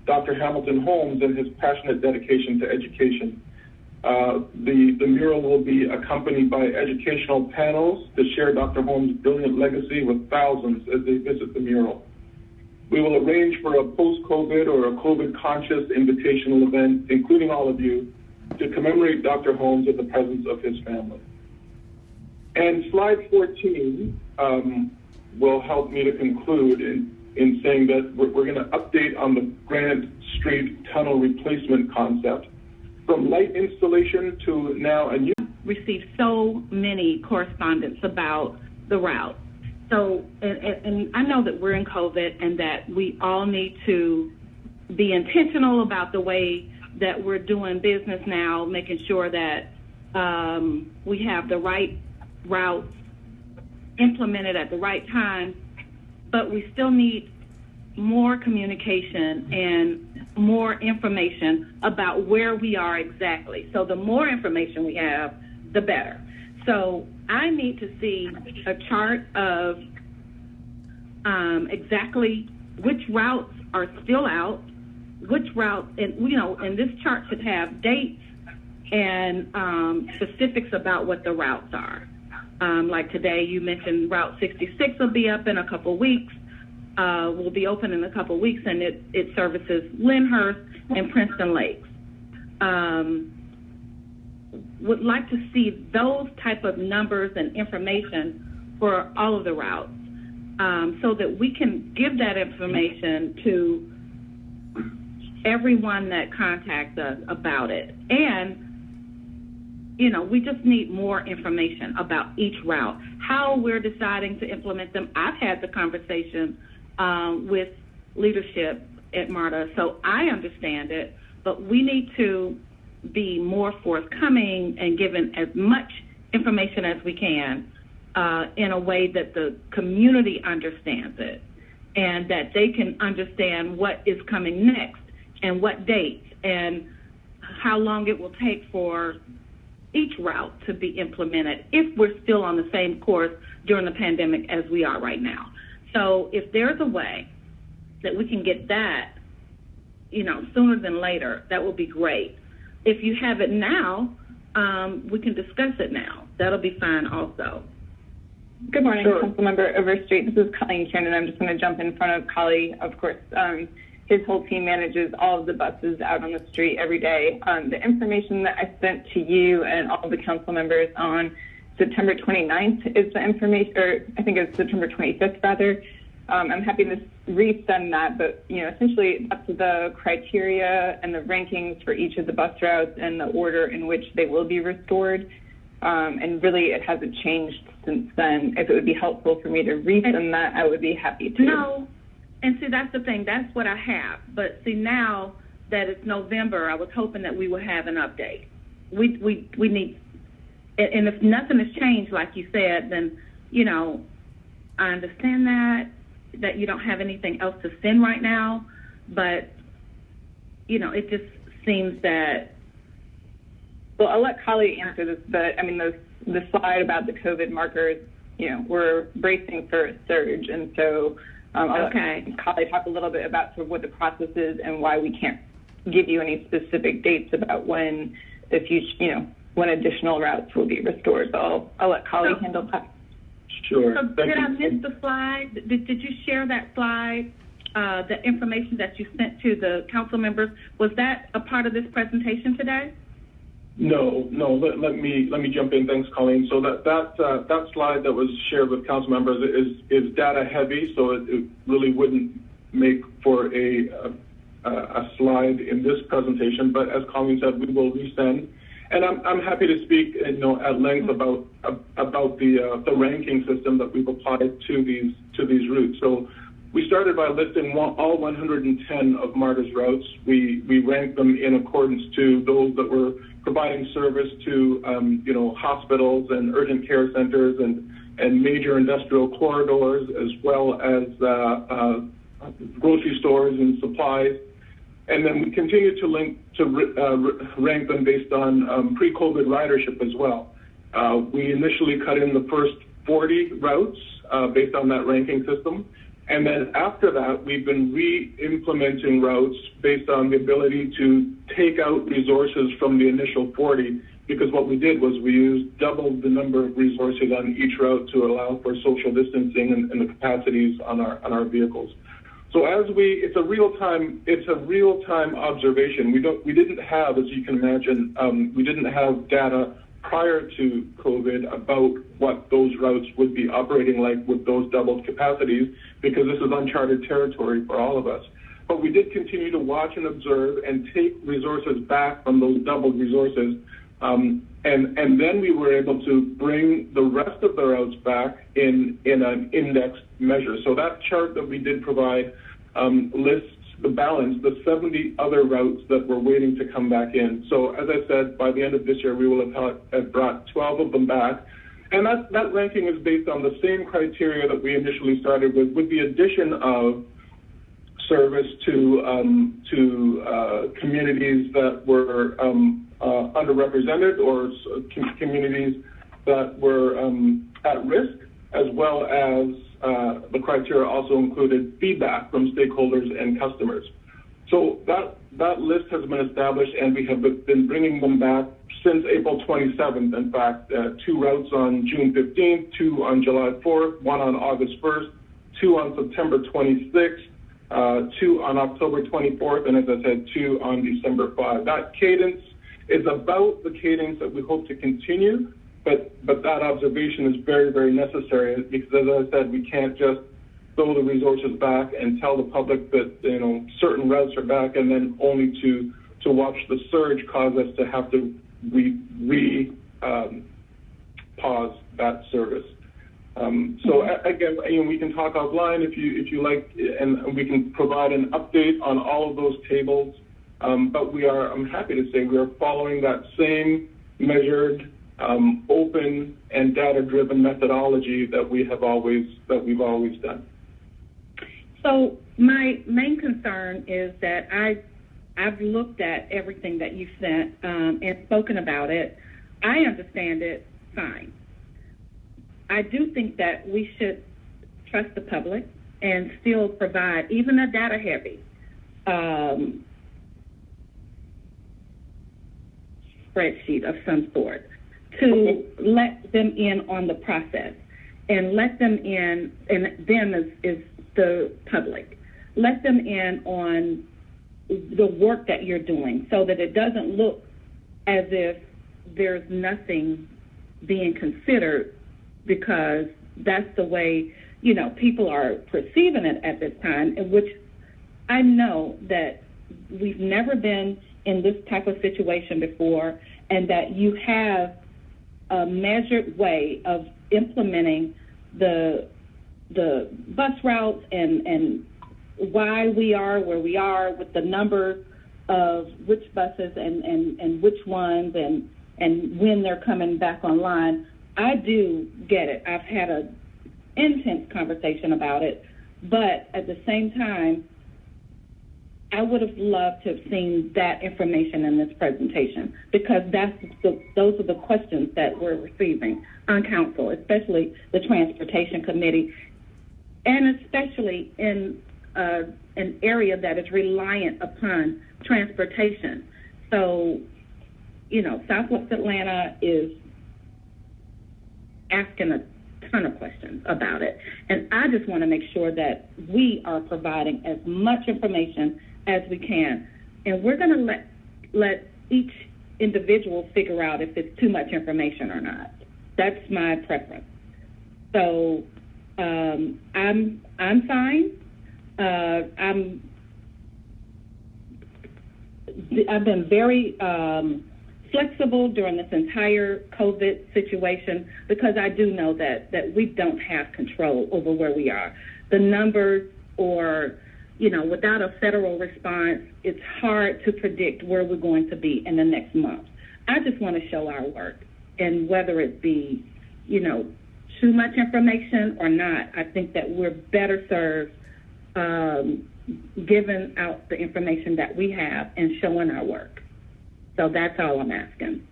Dr. Hamilton Holmes and his passionate dedication to education. The mural will be accompanied by educational panels to share Dr. Holmes' brilliant legacy with thousands as they visit the mural. We will arrange for a post-COVID or a COVID-conscious invitational event, including all of you, to commemorate Dr. Holmes in the presence of his family. And slide 14 will help me to conclude in saying that we're going to update on the Grant Street tunnel replacement concept. From light installation to now a new... Received so many correspondence about the route. So, and I know that we're in COVID and that we all need to be intentional about the way that we're doing business now, making sure that we have the right routes implemented at the right time, but we still need more communication and more information about where we are exactly. So the more information we have, the better. So I need to see a chart of exactly which routes are still out, which routes, and and this chart should have dates and specifics about what the routes are. Like today, you mentioned Route 66 will be up in a couple weeks. Will be open in a couple weeks, and it services Lyndhurst and Princeton Lakes. Would like to see those type of numbers and information for all of the routes, so that we can give that information to everyone that contacts us about it. And we just need more information about each route, how we're deciding to implement them. I've had the conversation with leadership at MARTA, so I understand it, but we need to be more forthcoming and given as much information as we can in a way that the community understands it and that they can understand what is coming next and what dates and how long it will take for each route to be implemented if we're still on the same course during the pandemic as we are right now. So if there's a way that we can get that, sooner than later, that will be great. If you have it now, we can discuss it now. That'll be fine also. Good morning, Sure. Councilmember Overstreet. This is Colleen Cannon. I'm just going to jump in front of Collie. Of course, his whole team manages all of the buses out on the street every day. The information that I sent to you and all of the council members on September 29th is the information, or I think it's September 25th rather. I'm happy to resend that, but essentially that's the criteria and the rankings for each of the bus routes and the order in which they will be restored. And really, it hasn't changed since then. If it would be helpful for me to resend that, I would be happy to. No, and see, that's the thing. That's what I have. But see, now that it's November, I was hoping that we would have an update. We need, and if nothing has changed, like you said, then, I understand that you don't have anything else to send right now, but, it just seems that. Well, I'll let Collie answer this, but the slide about the COVID markers, we're bracing for a surge, and so I'll let Collie talk a little bit about sort of what the process is and why we can't give you any specific dates about when when additional routes will be restored. So I'll let Collie handle that. Sure. So did I miss the slide? Did you share that slide, the information that you sent to the council members? Was that a part of this presentation today? No. Let me jump in. Thanks, Colleen. So that slide that was shared with council members is data heavy, so it really wouldn't make for a slide in this presentation. But as Colleen said, we will resend. And I'm happy to speak, at length about the ranking system that we've applied to these routes. So we started by listing all 110 of MARTA's routes. We ranked them in accordance to those that were providing service to hospitals and urgent care centers and major industrial corridors, as well as grocery stores and supplies. And then we continue to rank them based on pre-COVID ridership as well. We initially cut in the first 40 routes based on that ranking system. And then after that, we've been re-implementing routes based on the ability to take out resources from the initial 40, because what we did was we used double the number of resources on each route to allow for social distancing and the capacities on our vehicles. So it's a real time observation. We didn't have, as you can imagine, we didn't have data prior to COVID about what those routes would be operating like with those doubled capacities, because this is uncharted territory for all of us. But we did continue to watch and observe and take resources back from those doubled resources. And then we were able to bring the rest of the routes back in an indexed measure. So that chart that we did provide lists the balance, the 70 other routes that were waiting to come back in. So as I said, by the end of this year, we will have brought 12 of them back. And that ranking is based on the same criteria that we initially started with the addition of service to communities that were underrepresented or communities that were at risk, as well as the criteria also included feedback from stakeholders and customers. So that list has been established, and we have been bringing them back since April 27th. In fact, 2 routes on June 15th, 2 on July 4th, 1 on August 1st, 2 on September 26th, 2 on October 24th, and as I said, 2 on December 5th. That cadence is about the cadence that we hope to continue. But that observation is very, very necessary, because as I said, we can't just throw the resources back and tell the public that certain routes are back, and then only to watch the surge cause us to have to pause that service. So again, we can talk offline if you like, and we can provide an update on all of those tables. But I'm happy to say we are following that same measured open and data-driven methodology that we've always done. So my main concern is that I've looked at everything that you sent and spoken about it. I understand it fine. I do think that we should trust the public and still provide even a data-heavy spreadsheet of some sort to let them in on the process and let them in, and them is the public, let them in on the work that you're doing so that it doesn't look as if there's nothing being considered, because that's the way, you know, people are perceiving it at this time, in which I know that we've never been in this type of situation before, and that you have a measured way of implementing the bus routes and why we are where we are with the number of which buses and which ones and when they're coming back online. I do get it. I've had an intense conversation about it, but at the same time, I would have loved to have seen that information in this presentation, because those are the questions that we're receiving on council, especially the Transportation Committee, and especially in an area that is reliant upon transportation. So, you know, Southwest Atlanta is asking a ton of questions about it. And I just want to make sure that we are providing as much information as we can. And we're going to let each individual figure out if it's too much information or not. That's my preference. So I'm fine. I've been very flexible during this entire COVID situation, because I do know that we don't have control over where we are. The numbers, or, you know, without a federal response, it's hard to predict where we're going to be in the next month. I just want to show our work, and whether it be, you know, too much information or not, I think that we're better served giving out the information that we have and showing our work. So that's all I'm asking.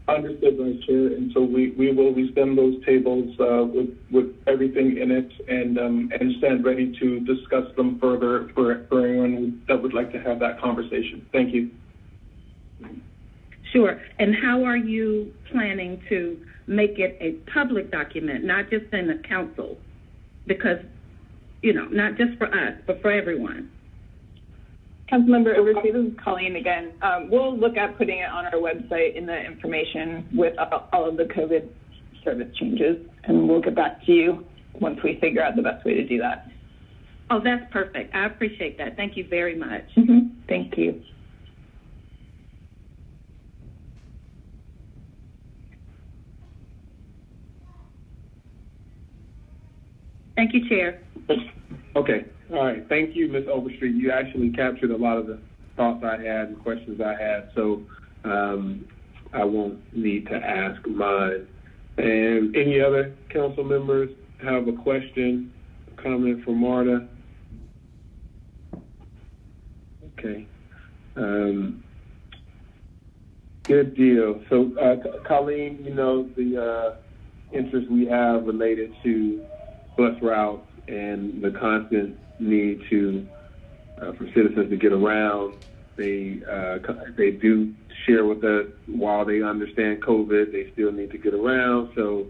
Understood, Vice Chair. And so we will resend those tables with everything in it, and stand ready to discuss them further for anyone that would like to have that conversation. Thank you. Sure. And how are you planning to make it a public document, not just in the council? Because, you know, not just for us, but for everyone. Councilmember Oversee, this is Colleen again. We'll look at putting it on our website in the information with all of the COVID service changes, and we'll get back to you once we figure out the best way to do that. Oh, that's perfect. I appreciate that. Thank you very much. Mm-hmm. Thank you. Thank you, Chair. Okay. All right. Thank you, Ms. Overstreet. You actually captured a lot of the thoughts I had and questions I had, so I won't need to ask mine. And any other council members have a question, a comment for Marta? Okay. Good deal. So, Colleen, you know, the interest we have related to bus routes and the constant need to for citizens to get around. They do share with us, while they understand COVID, they still need to get around. So,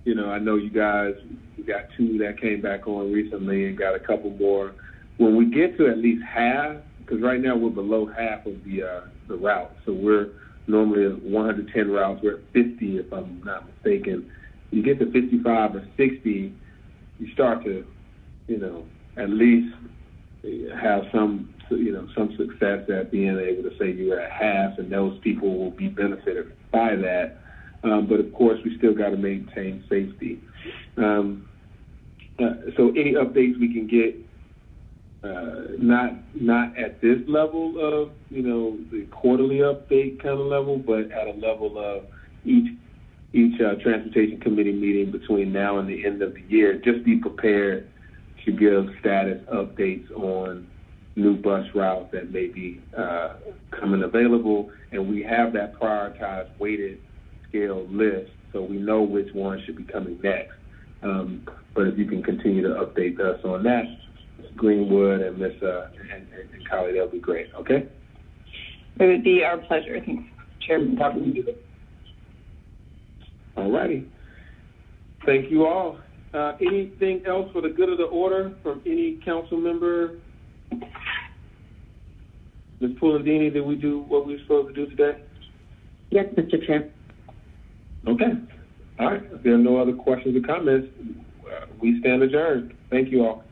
you know, I know you guys, we got 2 that came back on recently and got a couple more. When we get to at least half, because right now we're below half of the route, so we're normally at 110 routes, we're at 50 if I'm not mistaken. You get to 55 or 60, you start to, you know, at least have some, you know, some success at being able to say you're at half, and those people will be benefited by that. But of course, we still got to maintain safety. So any updates we can get not at this level of, the quarterly update kind of level, but at a level of each transportation committee meeting between now and the end of the year. Just be prepared to give status updates on new bus routes that may be coming available, and we have that prioritized weighted scale list, so we know which ones should be coming next. But if you can continue to update us on that, Ms. Greenwood and Ms. and Kylie, that'll be great. Okay. It would be our pleasure. Thanks, Chairman. All righty. Thank you all. Anything else for the good of the order from any council member? Ms. Pulandini, did we do what we were supposed to do today? Yes, Mr. Chair. Okay. All right. If there are no other questions or comments, we stand adjourned. Thank you all.